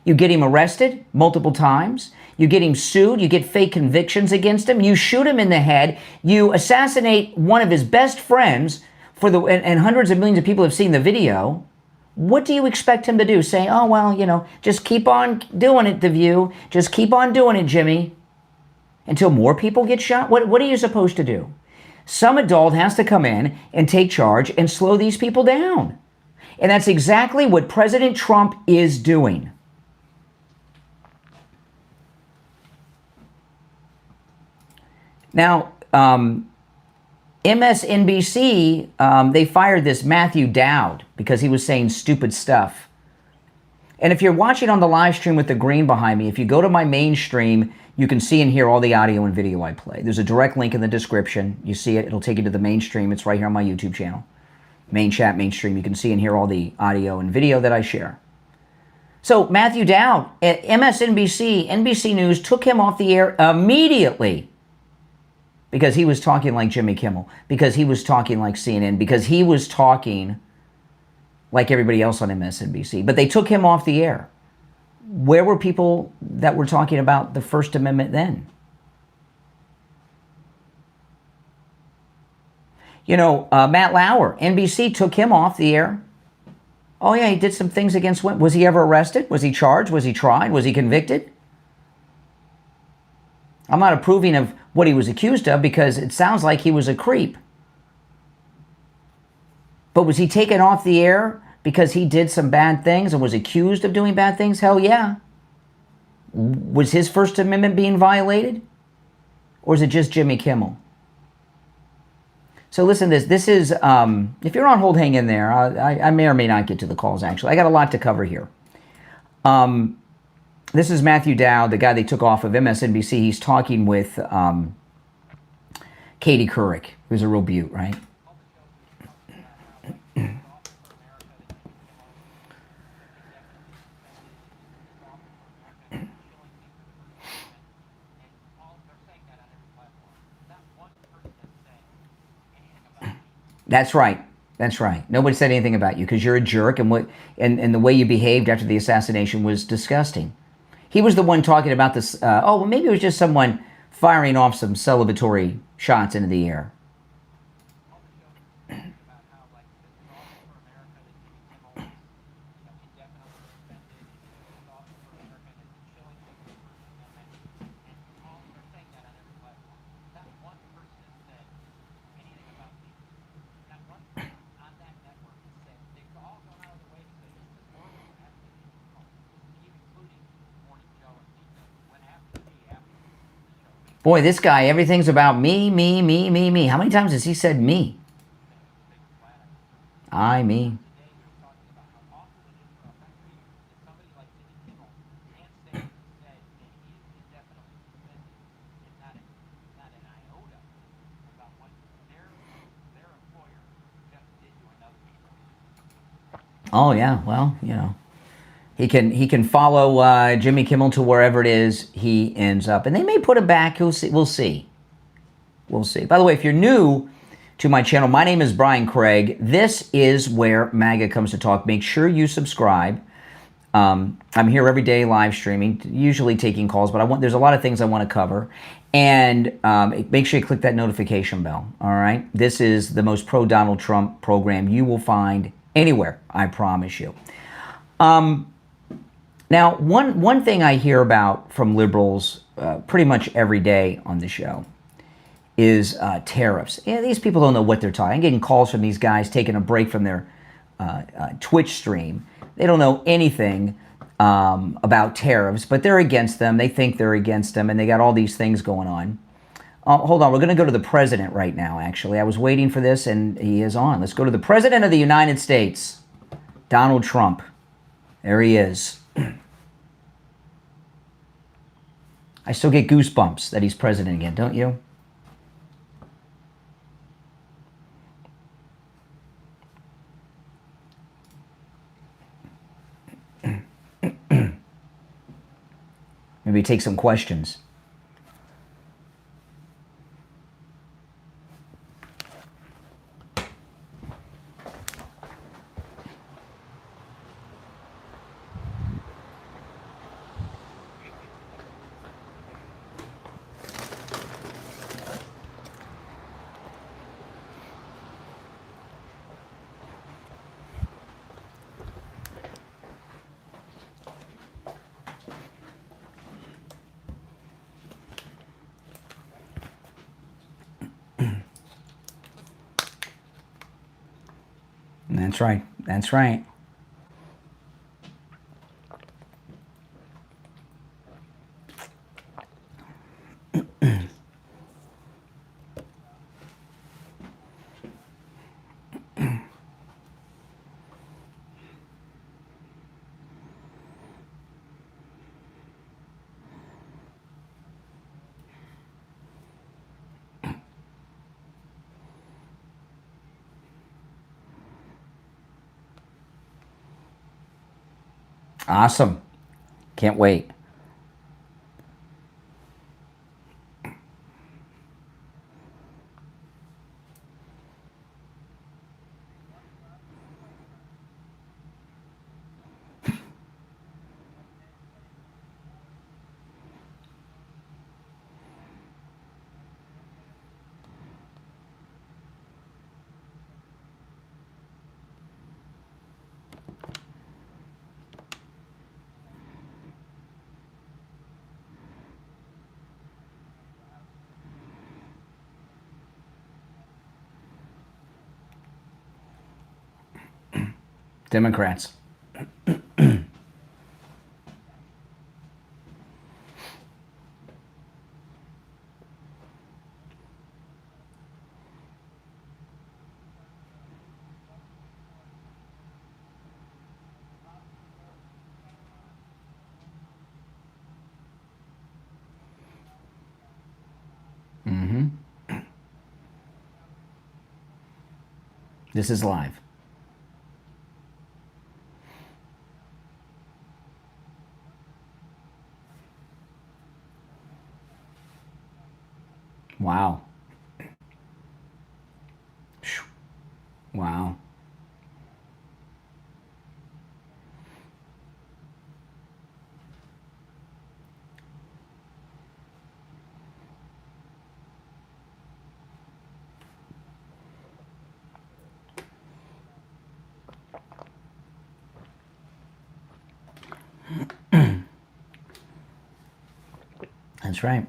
You get him arrested multiple times. You get him sued. You get fake convictions against him. You shoot him in the head. You assassinate one of his best friends and hundreds of millions of people have seen the video. What do you expect him to do? Say, oh, well, just keep on doing it, The View. Just keep on doing it, Jimmy. Until more people get shot? What are you supposed to do? Some adult has to come in and take charge and slow these people down. And that's exactly what President Trump is doing. Now, MSNBC, they fired this Matthew Dowd because he was saying stupid stuff. And if you're watching on the live stream with the green behind me, if you go to my main stream, you can see and hear all the audio and video I play. There's a direct link in the description. You see it. It'll take you to the main stream. It's right here on my YouTube channel. Main chat, main stream. You can see and hear all the audio and video that I share. So Matthew Dowd at MSNBC, NBC News took him off the air immediately because he was talking like Jimmy Kimmel, because he was talking like CNN, because he was talking like everybody else on MSNBC. But they took him off the air. Where were people that were talking about the First Amendment then? Matt Lauer, NBC took him off the air. Oh yeah, he did some things against women. Was he ever arrested? Was he charged? Was he tried? Was he convicted? I'm not approving of what he was accused of because it sounds like he was a creep. But was he taken off the air because he did some bad things and was accused of doing bad things? Hell yeah. Was his First Amendment being violated? Or is it just Jimmy Kimmel? So listen to this. This is, if you're on hold, hang in there. I may or may not get to the calls, actually. I got a lot to cover here. This is Matthew Dowd, the guy they took off of MSNBC. He's talking with Katie Couric, who's a real beaut, right? That's right. That's right. Nobody said anything about you because you're a jerk, and the way you behaved after the assassination was disgusting. He was the one talking about this. Maybe it was just someone firing off some celebratory shots into the air. Boy, this guy, everything's about me, me, me, me, me. How many times has he said me? Me. Oh, yeah, well, He can follow Jimmy Kimmel to wherever it is he ends up. And they may put him back. We'll see. We'll see. By the way, if you're new to my channel, my name is Brian Craig. This is where MAGA comes to talk. Make sure you subscribe. I'm here every day live streaming, usually taking calls, but there's a lot of things I want to cover. And make sure you click that notification bell, all right? This is the most pro-Donald Trump program you will find anywhere, I promise you. Now, one thing I hear about from liberals pretty much every day on the show is tariffs. These people don't know what they're talking. I'm getting calls from these guys taking a break from their Twitch stream. They don't know anything about tariffs, but they're against them. They think they're against them, and they got all these things going on. Hold on, we're going to go to the president right now, actually. I was waiting for this, and he is on. Let's go to the president of the United States, Donald Trump. There he is. I still get goosebumps that he's president again, don't you? Maybe take some questions. That's right. That's right. Awesome. Can't wait. Democrats. This is live. Wow. Wow. That's right.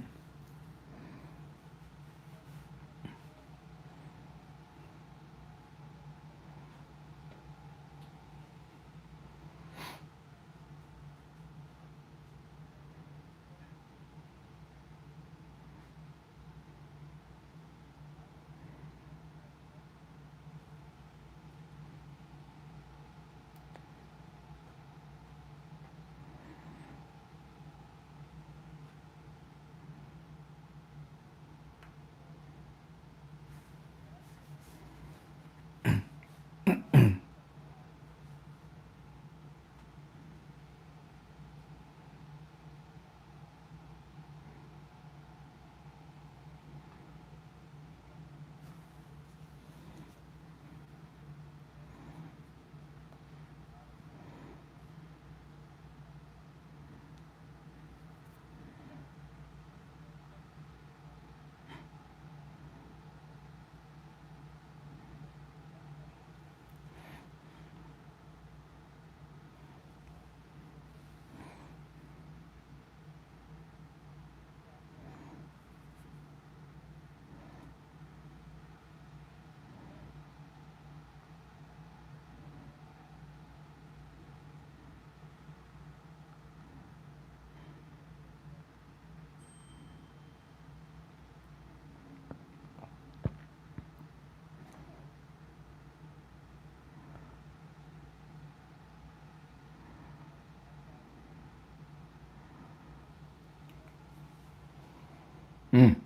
2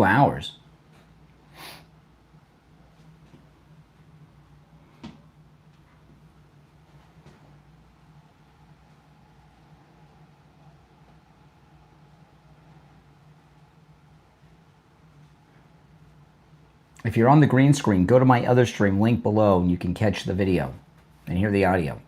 hours. If you're on the green screen, go to my other stream, link below, and you can catch the video and hear the audio.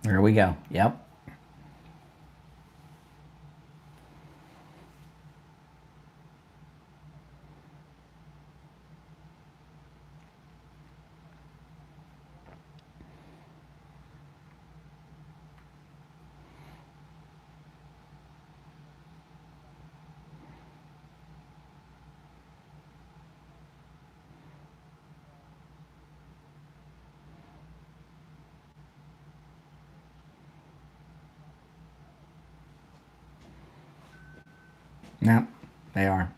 Here we go. Yep. No, they are.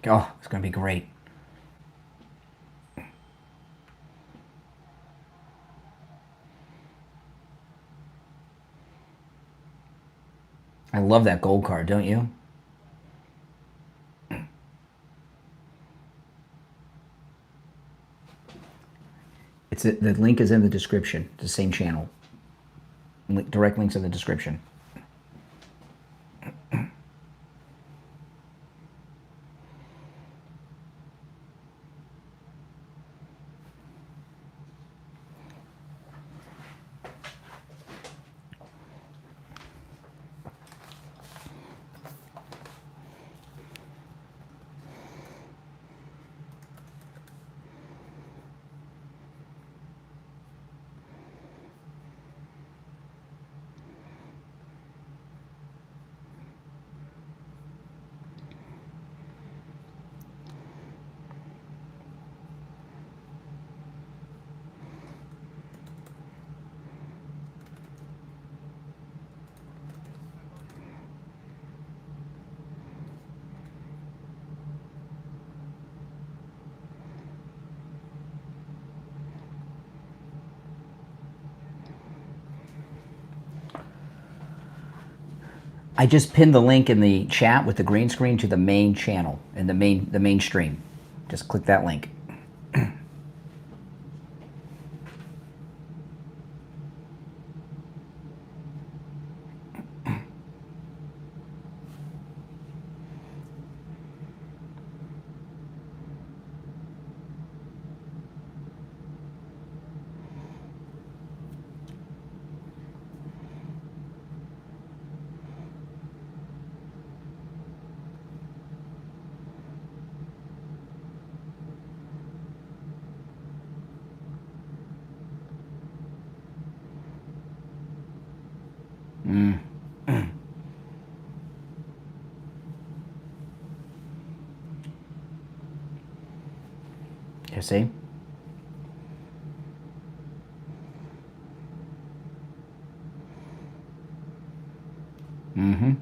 Oh, it's going to be great. I love that gold card, don't you? The link is in the description. It's the same channel. Direct links in the description. I just pinned the link in the chat with the green screen to the main channel and the main stream. Just click that link. You see? Mm-hmm.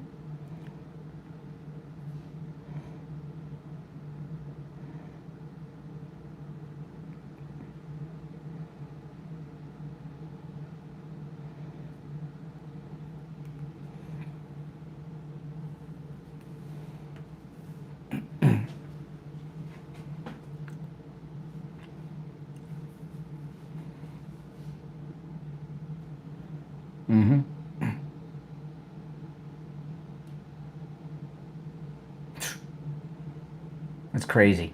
That's crazy.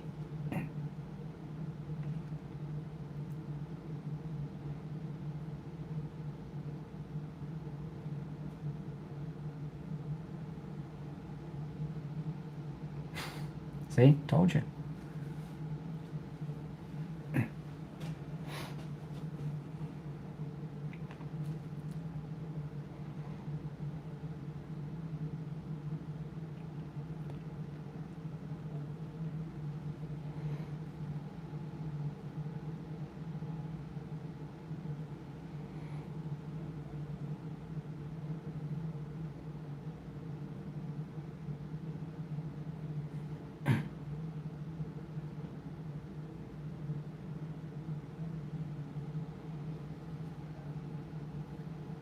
See? Told you.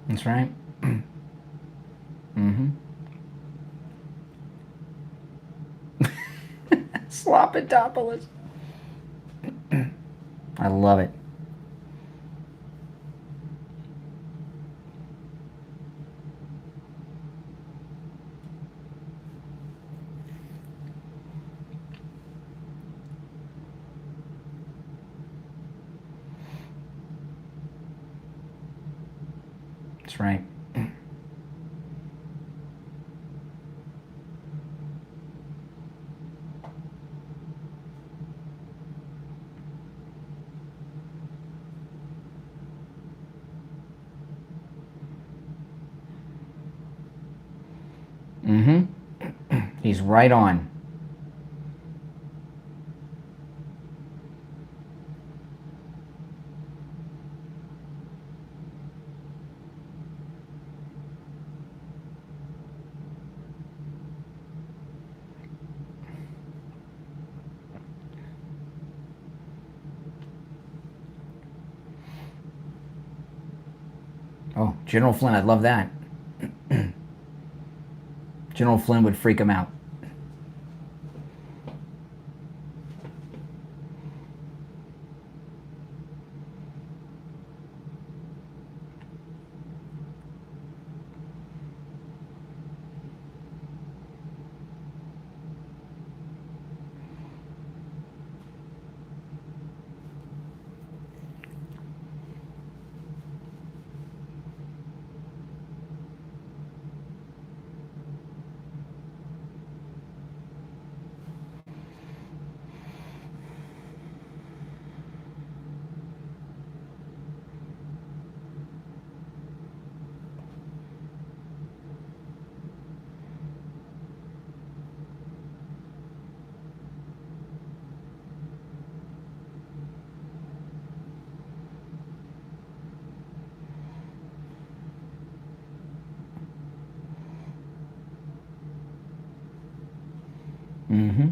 That's right. Mm-hmm. Slopitopolis. I love it. That's right. Mm-hmm. He's right on. Oh, General Flynn, I'd love that. General Flynn would freak him out. Mm-hmm.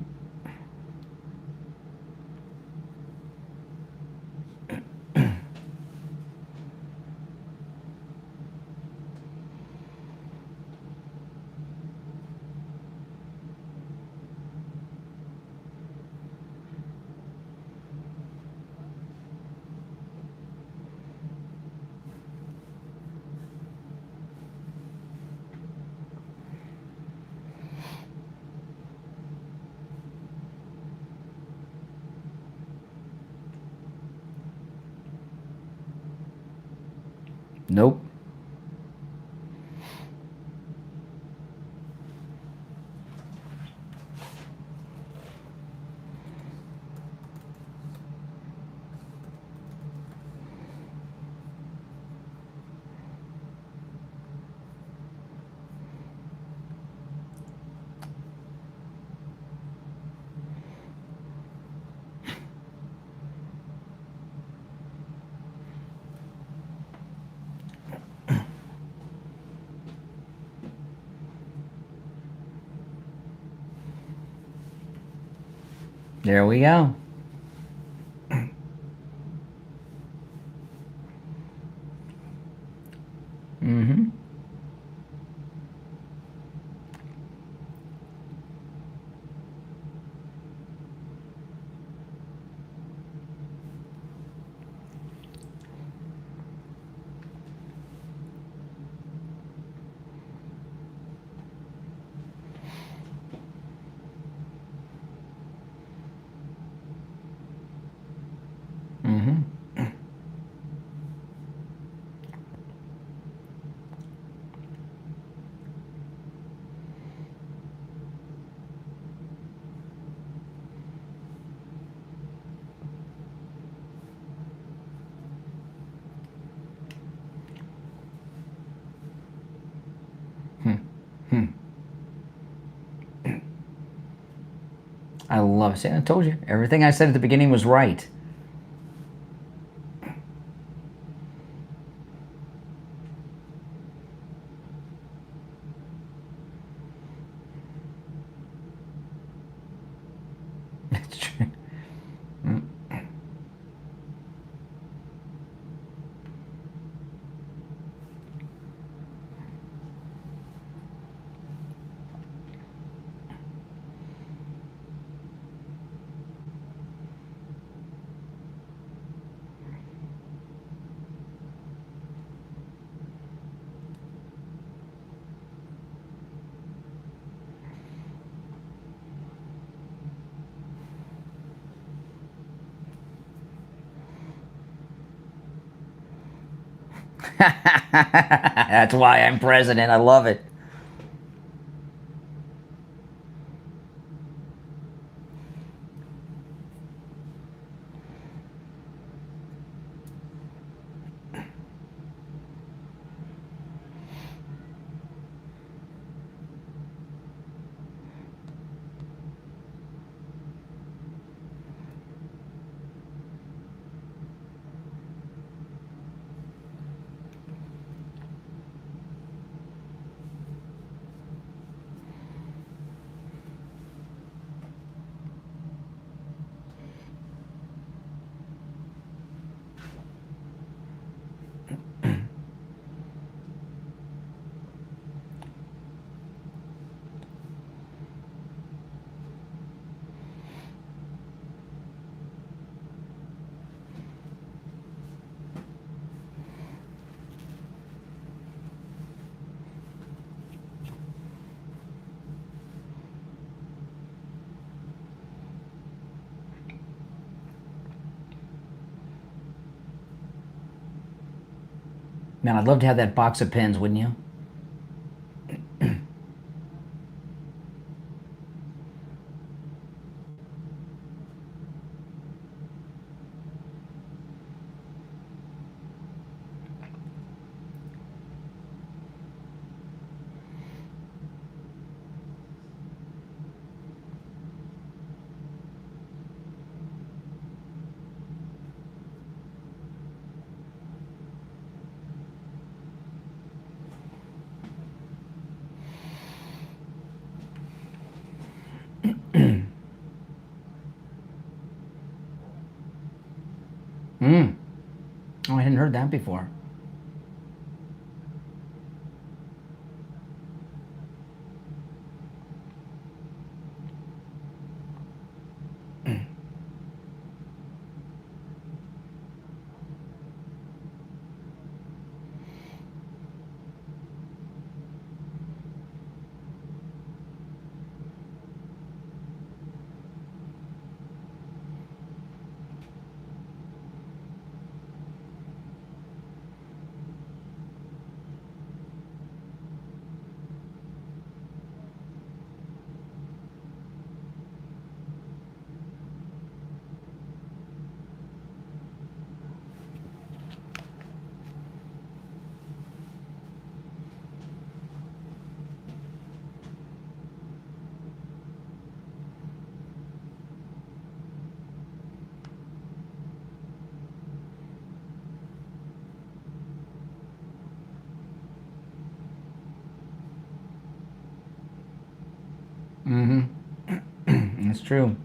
Nope. There we go. Mm-hmm. I love it. See, I told you. Everything I said at the beginning was right. That's true. That's why I'm president. I love it. Man, I'd love to have that box of pens, wouldn't you? Oh, I hadn't heard that before. That's true.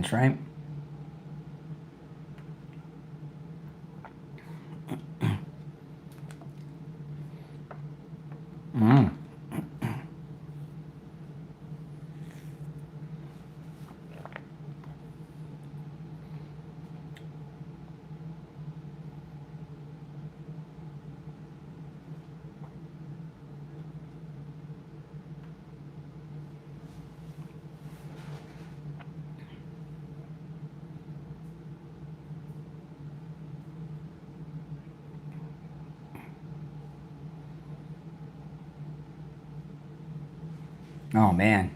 That's right. Oh, man.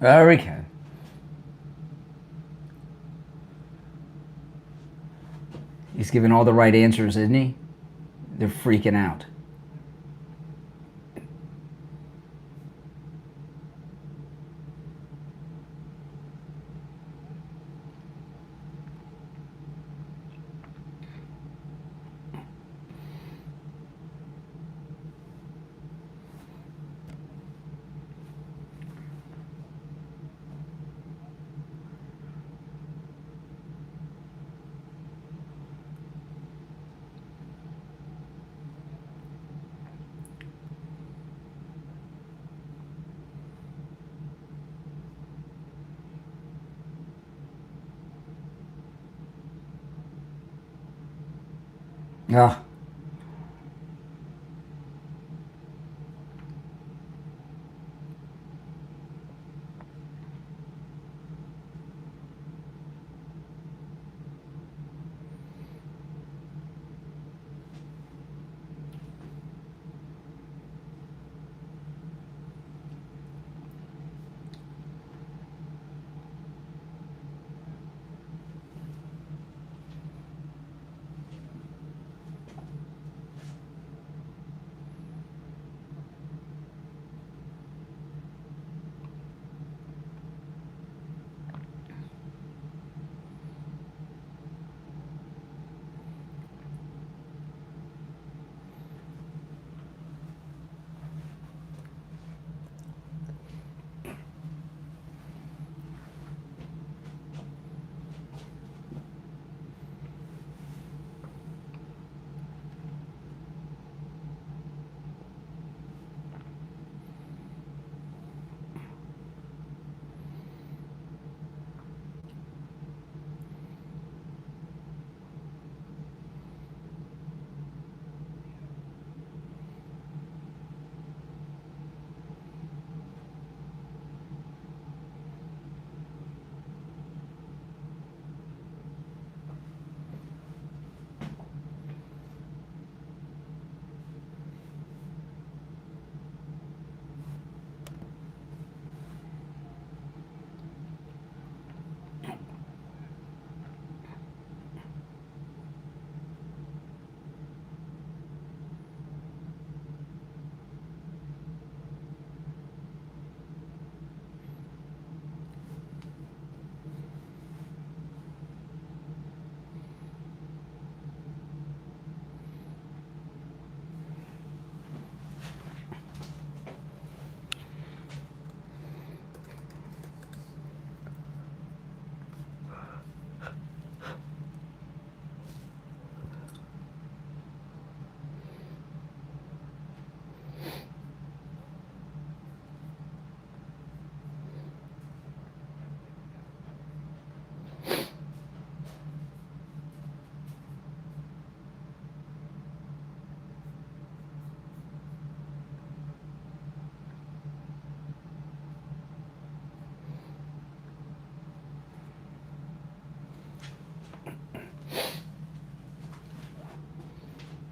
Very good. He's giving all the right answers, isn't he? They're freaking out. Ah.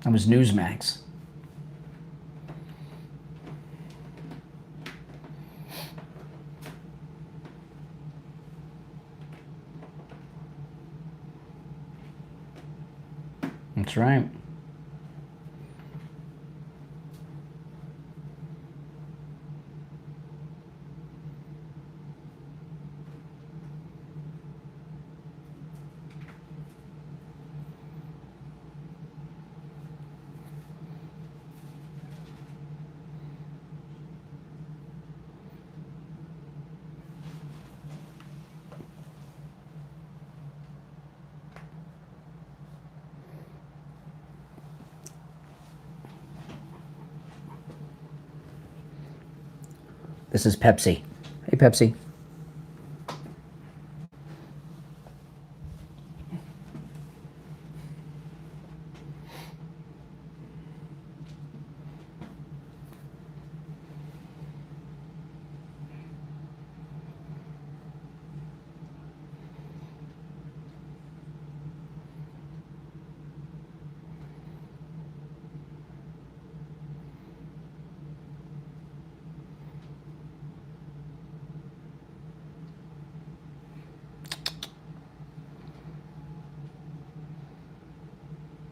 That was Newsmax. That's right. This is Pepsi. Hey, Pepsi.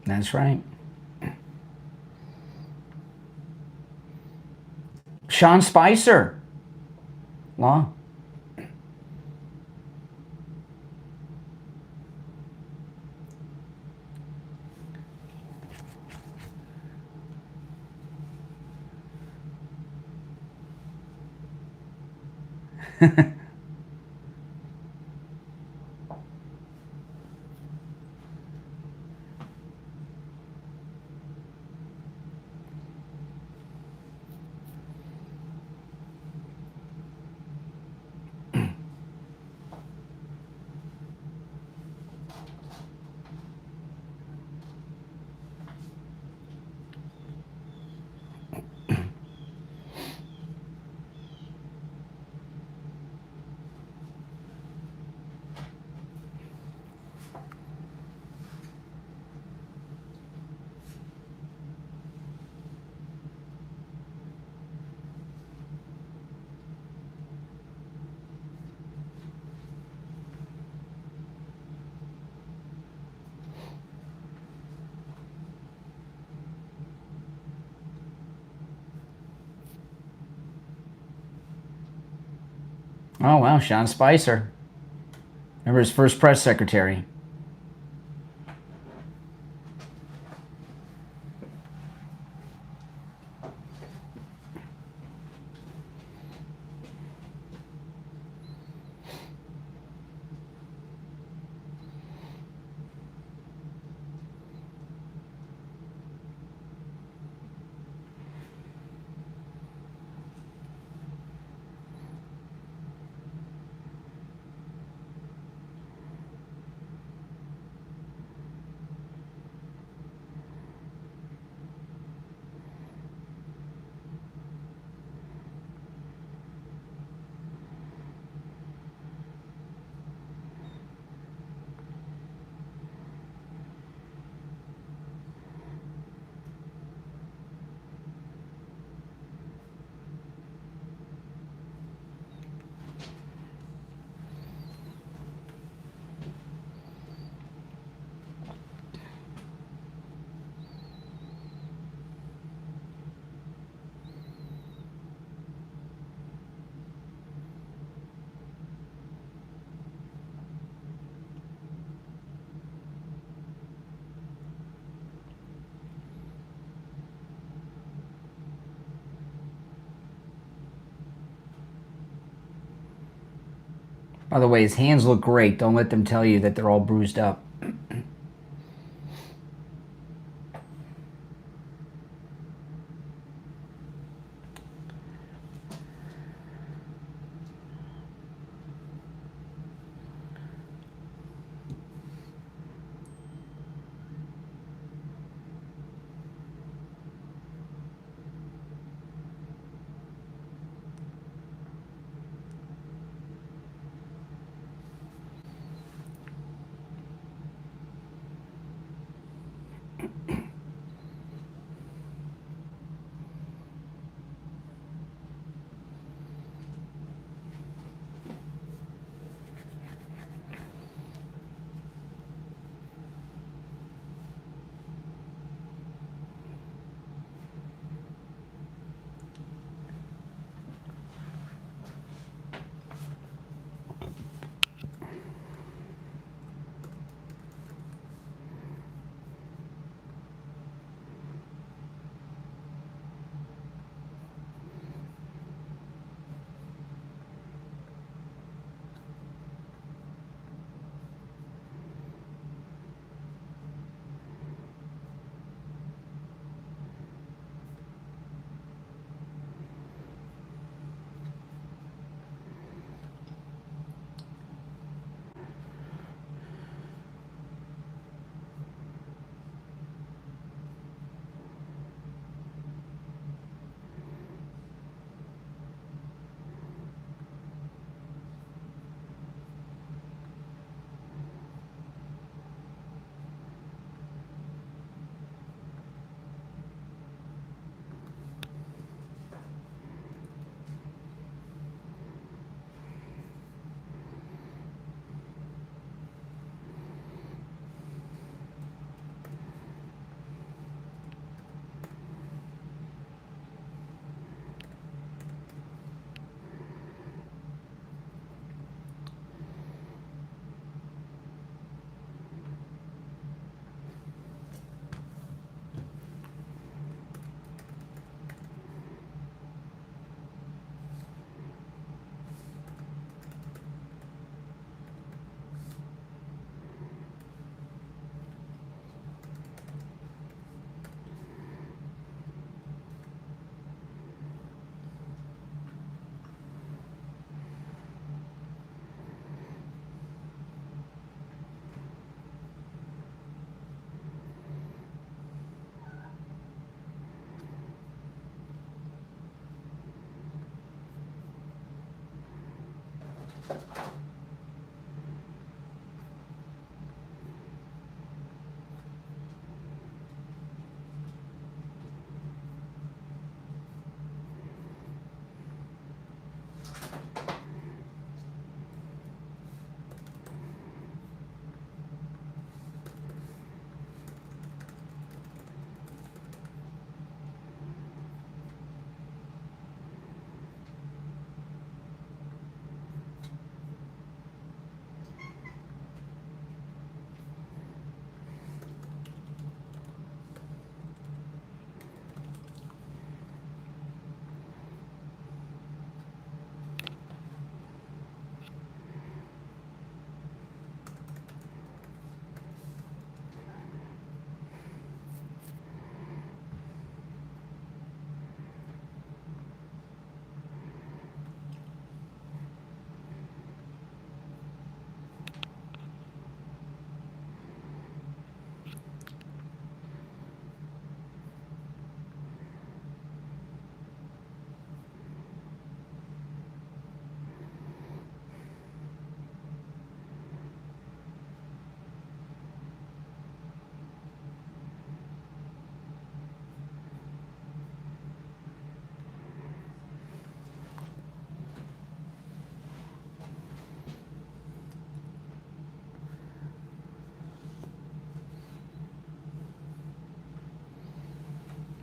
That's right. Sean Spicer. Law. Oh, wow, Sean Spicer. Remember his first press secretary. By the way, his hands look great. Don't let them tell you that they're all bruised up.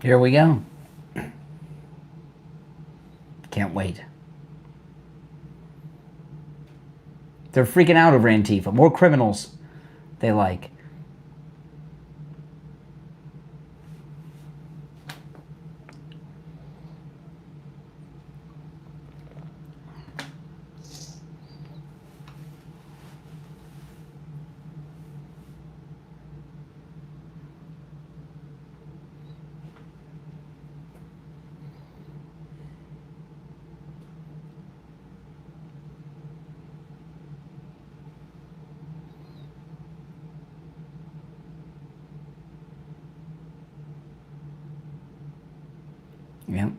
Here we go. Can't wait. They're freaking out over Antifa. More criminals they like. Yep.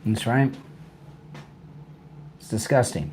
That's right. It's disgusting.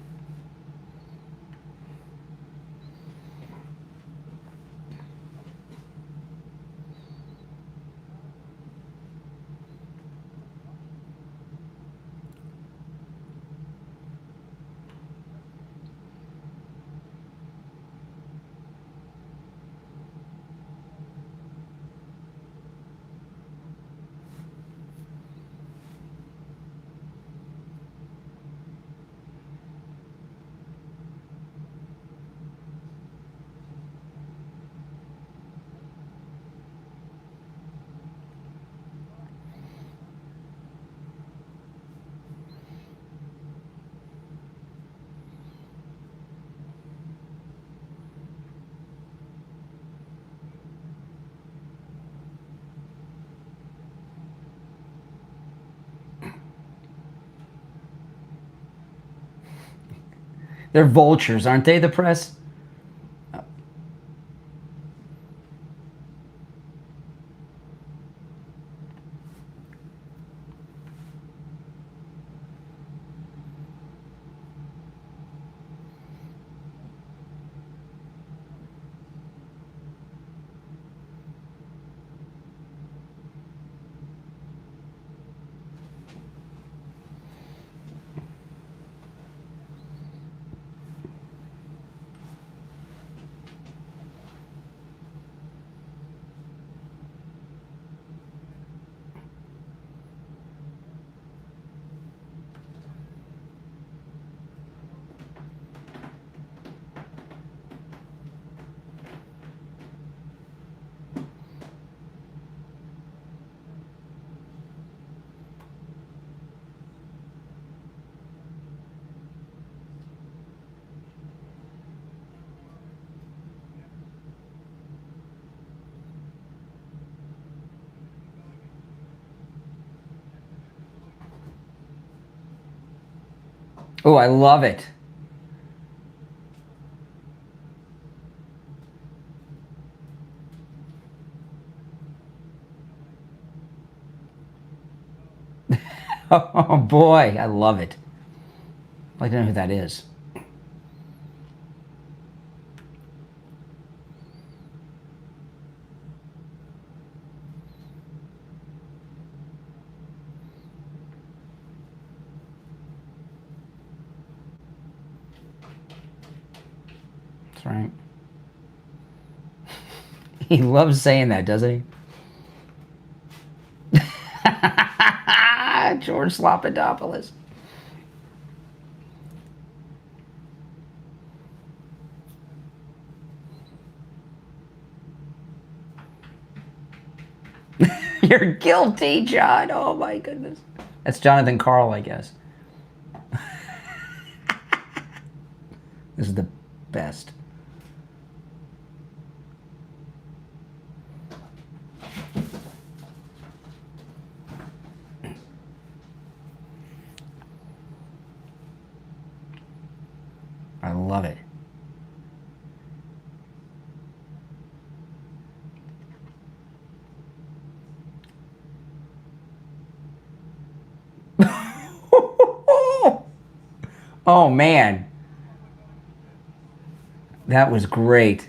They're vultures, aren't they, the press? Oh, I love it. Oh boy, I love it. I'd like to know who that is. That's right. He loves saying that, doesn't he? George Slopadopoulos. You're guilty, John. Oh my goodness. That's Jonathan Carl, I guess. This is the best. I love it. Oh man. That was great.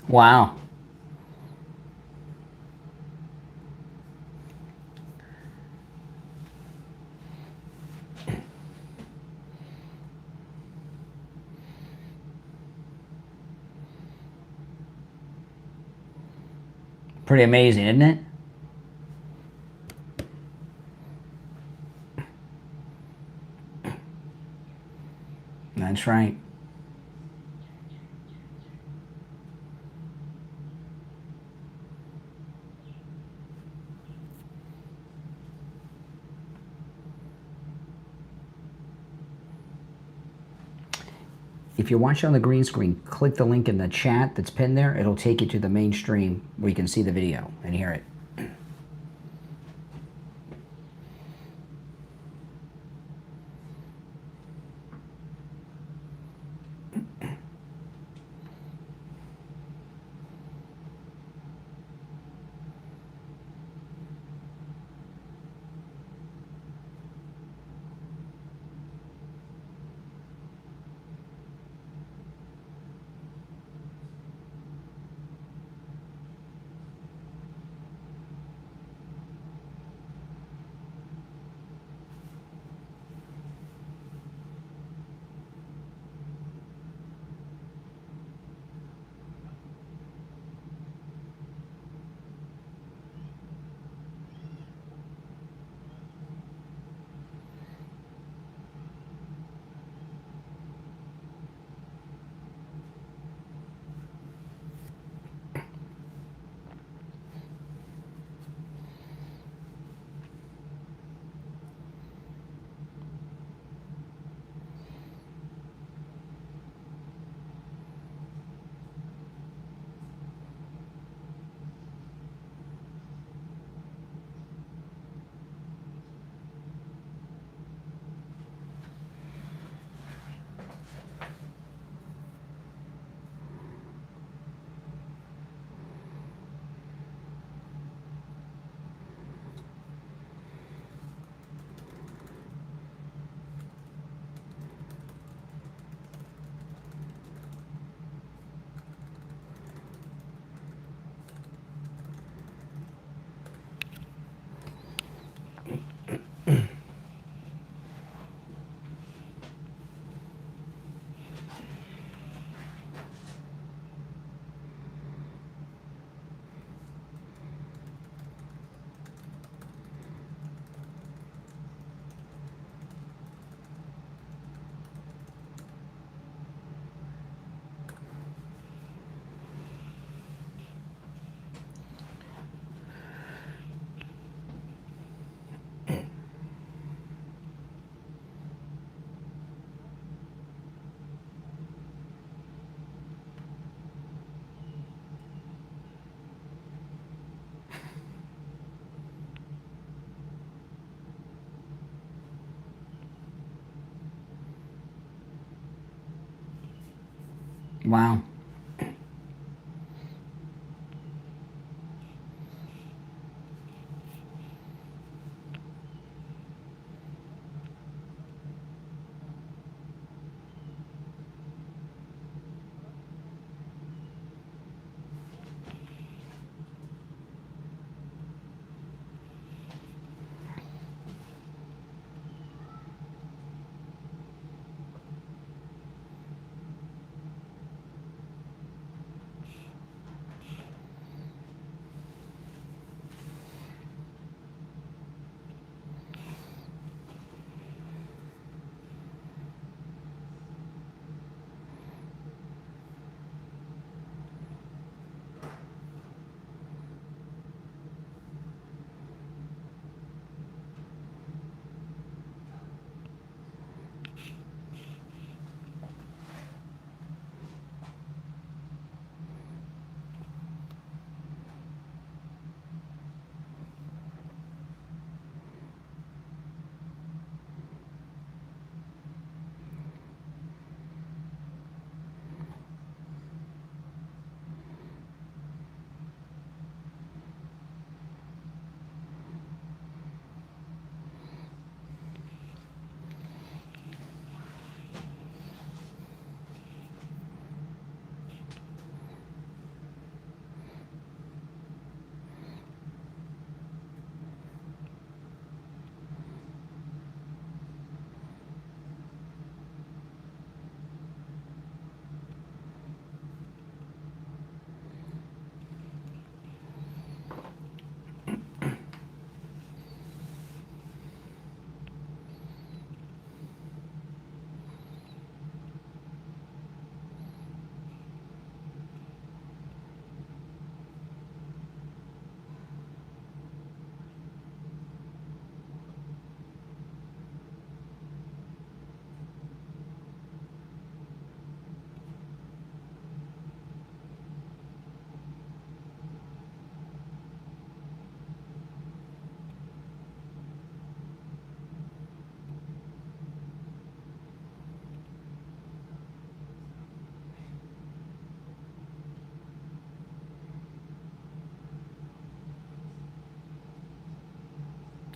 Wow. Pretty amazing, isn't it? That's right. If you're watching on the green screen, click the link in the chat that's pinned there. It'll take you to the main stream where you can see the video and hear it. Wow.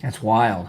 That's wild.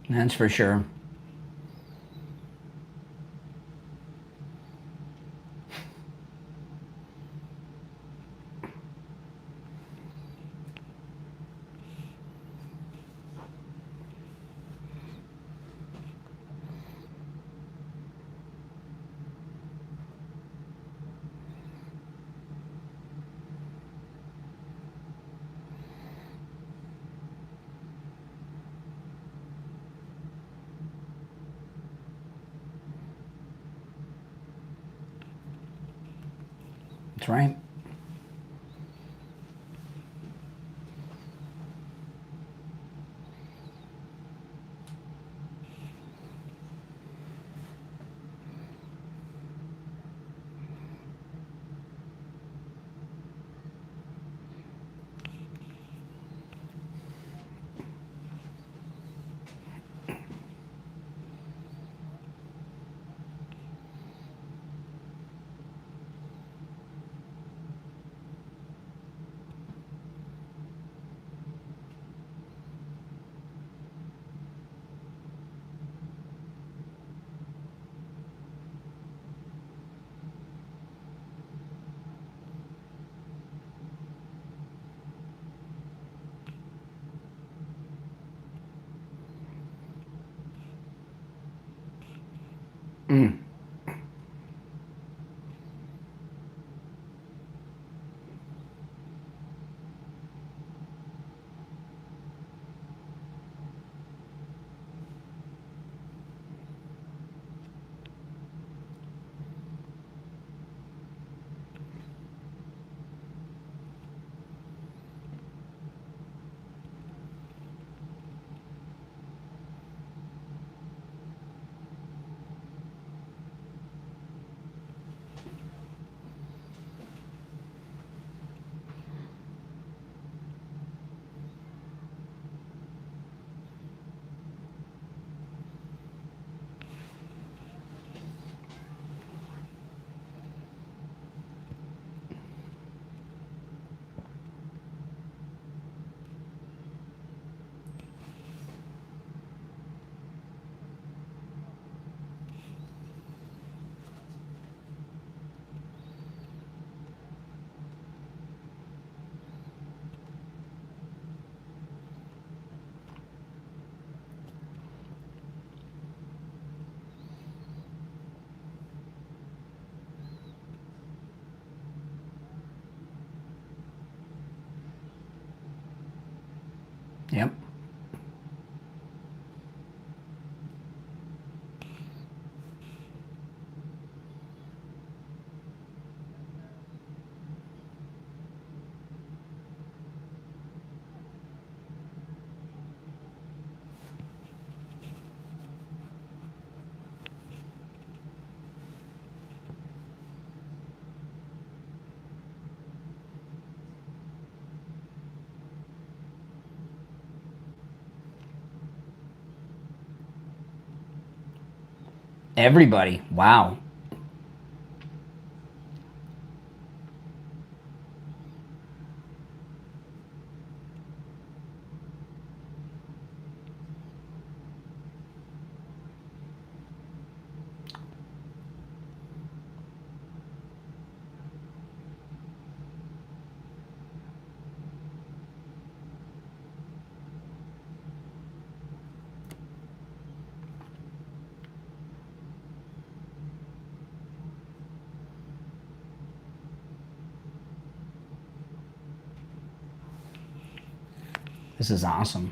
That's for sure. That's right. Mm. Yep. Everybody. Wow. This is awesome.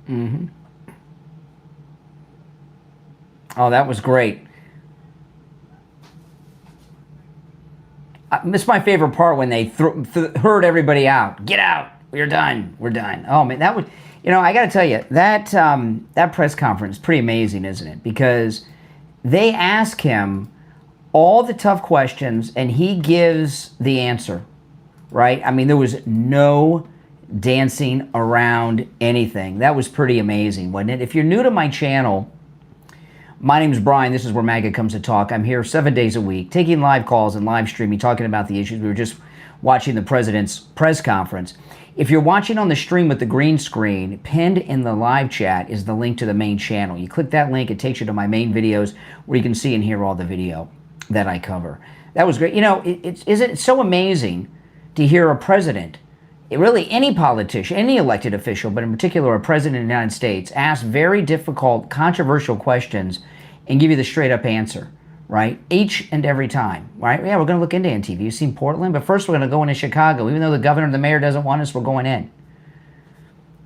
Mm-hmm. Oh, that was great. This is my favorite part when they herd everybody out. Get out. We're done. We're done. Oh, man, that would, I got to tell you, that press conference is pretty amazing, isn't it? Because they ask him all the tough questions and he gives the answer, right? I mean, there was no dancing around anything. That was pretty amazing, wasn't it? If you're new to my channel, my name is Brian. This is where MAGA comes to talk. I'm here 7 days a week, taking live calls and live streaming, talking about the issues. We were just watching the president's press conference. If you're watching on the stream with the green screen, pinned in the live chat is the link to the main channel. You click that link, it takes you to my main videos where you can see and hear all the video that I cover. That was great. Isn't it so amazing to hear a president, really any politician, any elected official, but in particular a president of the United States, ask very difficult, controversial questions and give you the straight up answer, right? Each and every time, right? Yeah, we're going to look into NTV. You've seen Portland, but first we're going to go into Chicago. Even though the governor and the mayor doesn't want us, we're going in.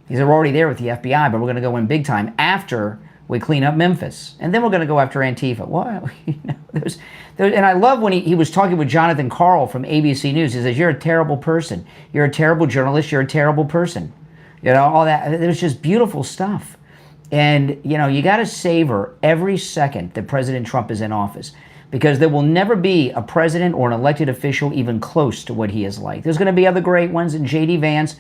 He's already there with the FBI, but we're going to go in big time after we clean up Memphis. And then we're going to go after Antifa. Well, and I love when he was talking with Jonathan Karl from ABC News. He says, you're a terrible person. You're a terrible journalist. You're a terrible person. All that. It was just beautiful stuff. And, you got to savor every second that President Trump is in office, because there will never be a president or an elected official even close to what he is like. There's going to be other great ones, and J.D. Vance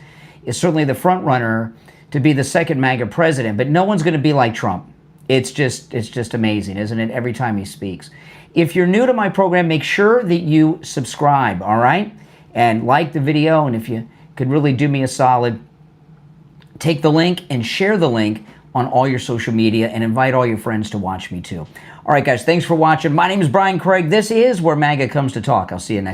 is certainly the front runner to be the second MAGA president, but no one's going to be like Trump. It's just amazing, isn't it, every time he speaks. If you're new to my program, make sure that you subscribe, all right? And like the video, and if you could really do me a solid, take the link and share the link on all your social media and invite all your friends to watch me too. All right, guys, thanks for watching. My name is Brian Craig. This is where MAGA comes to talk. I'll see you next.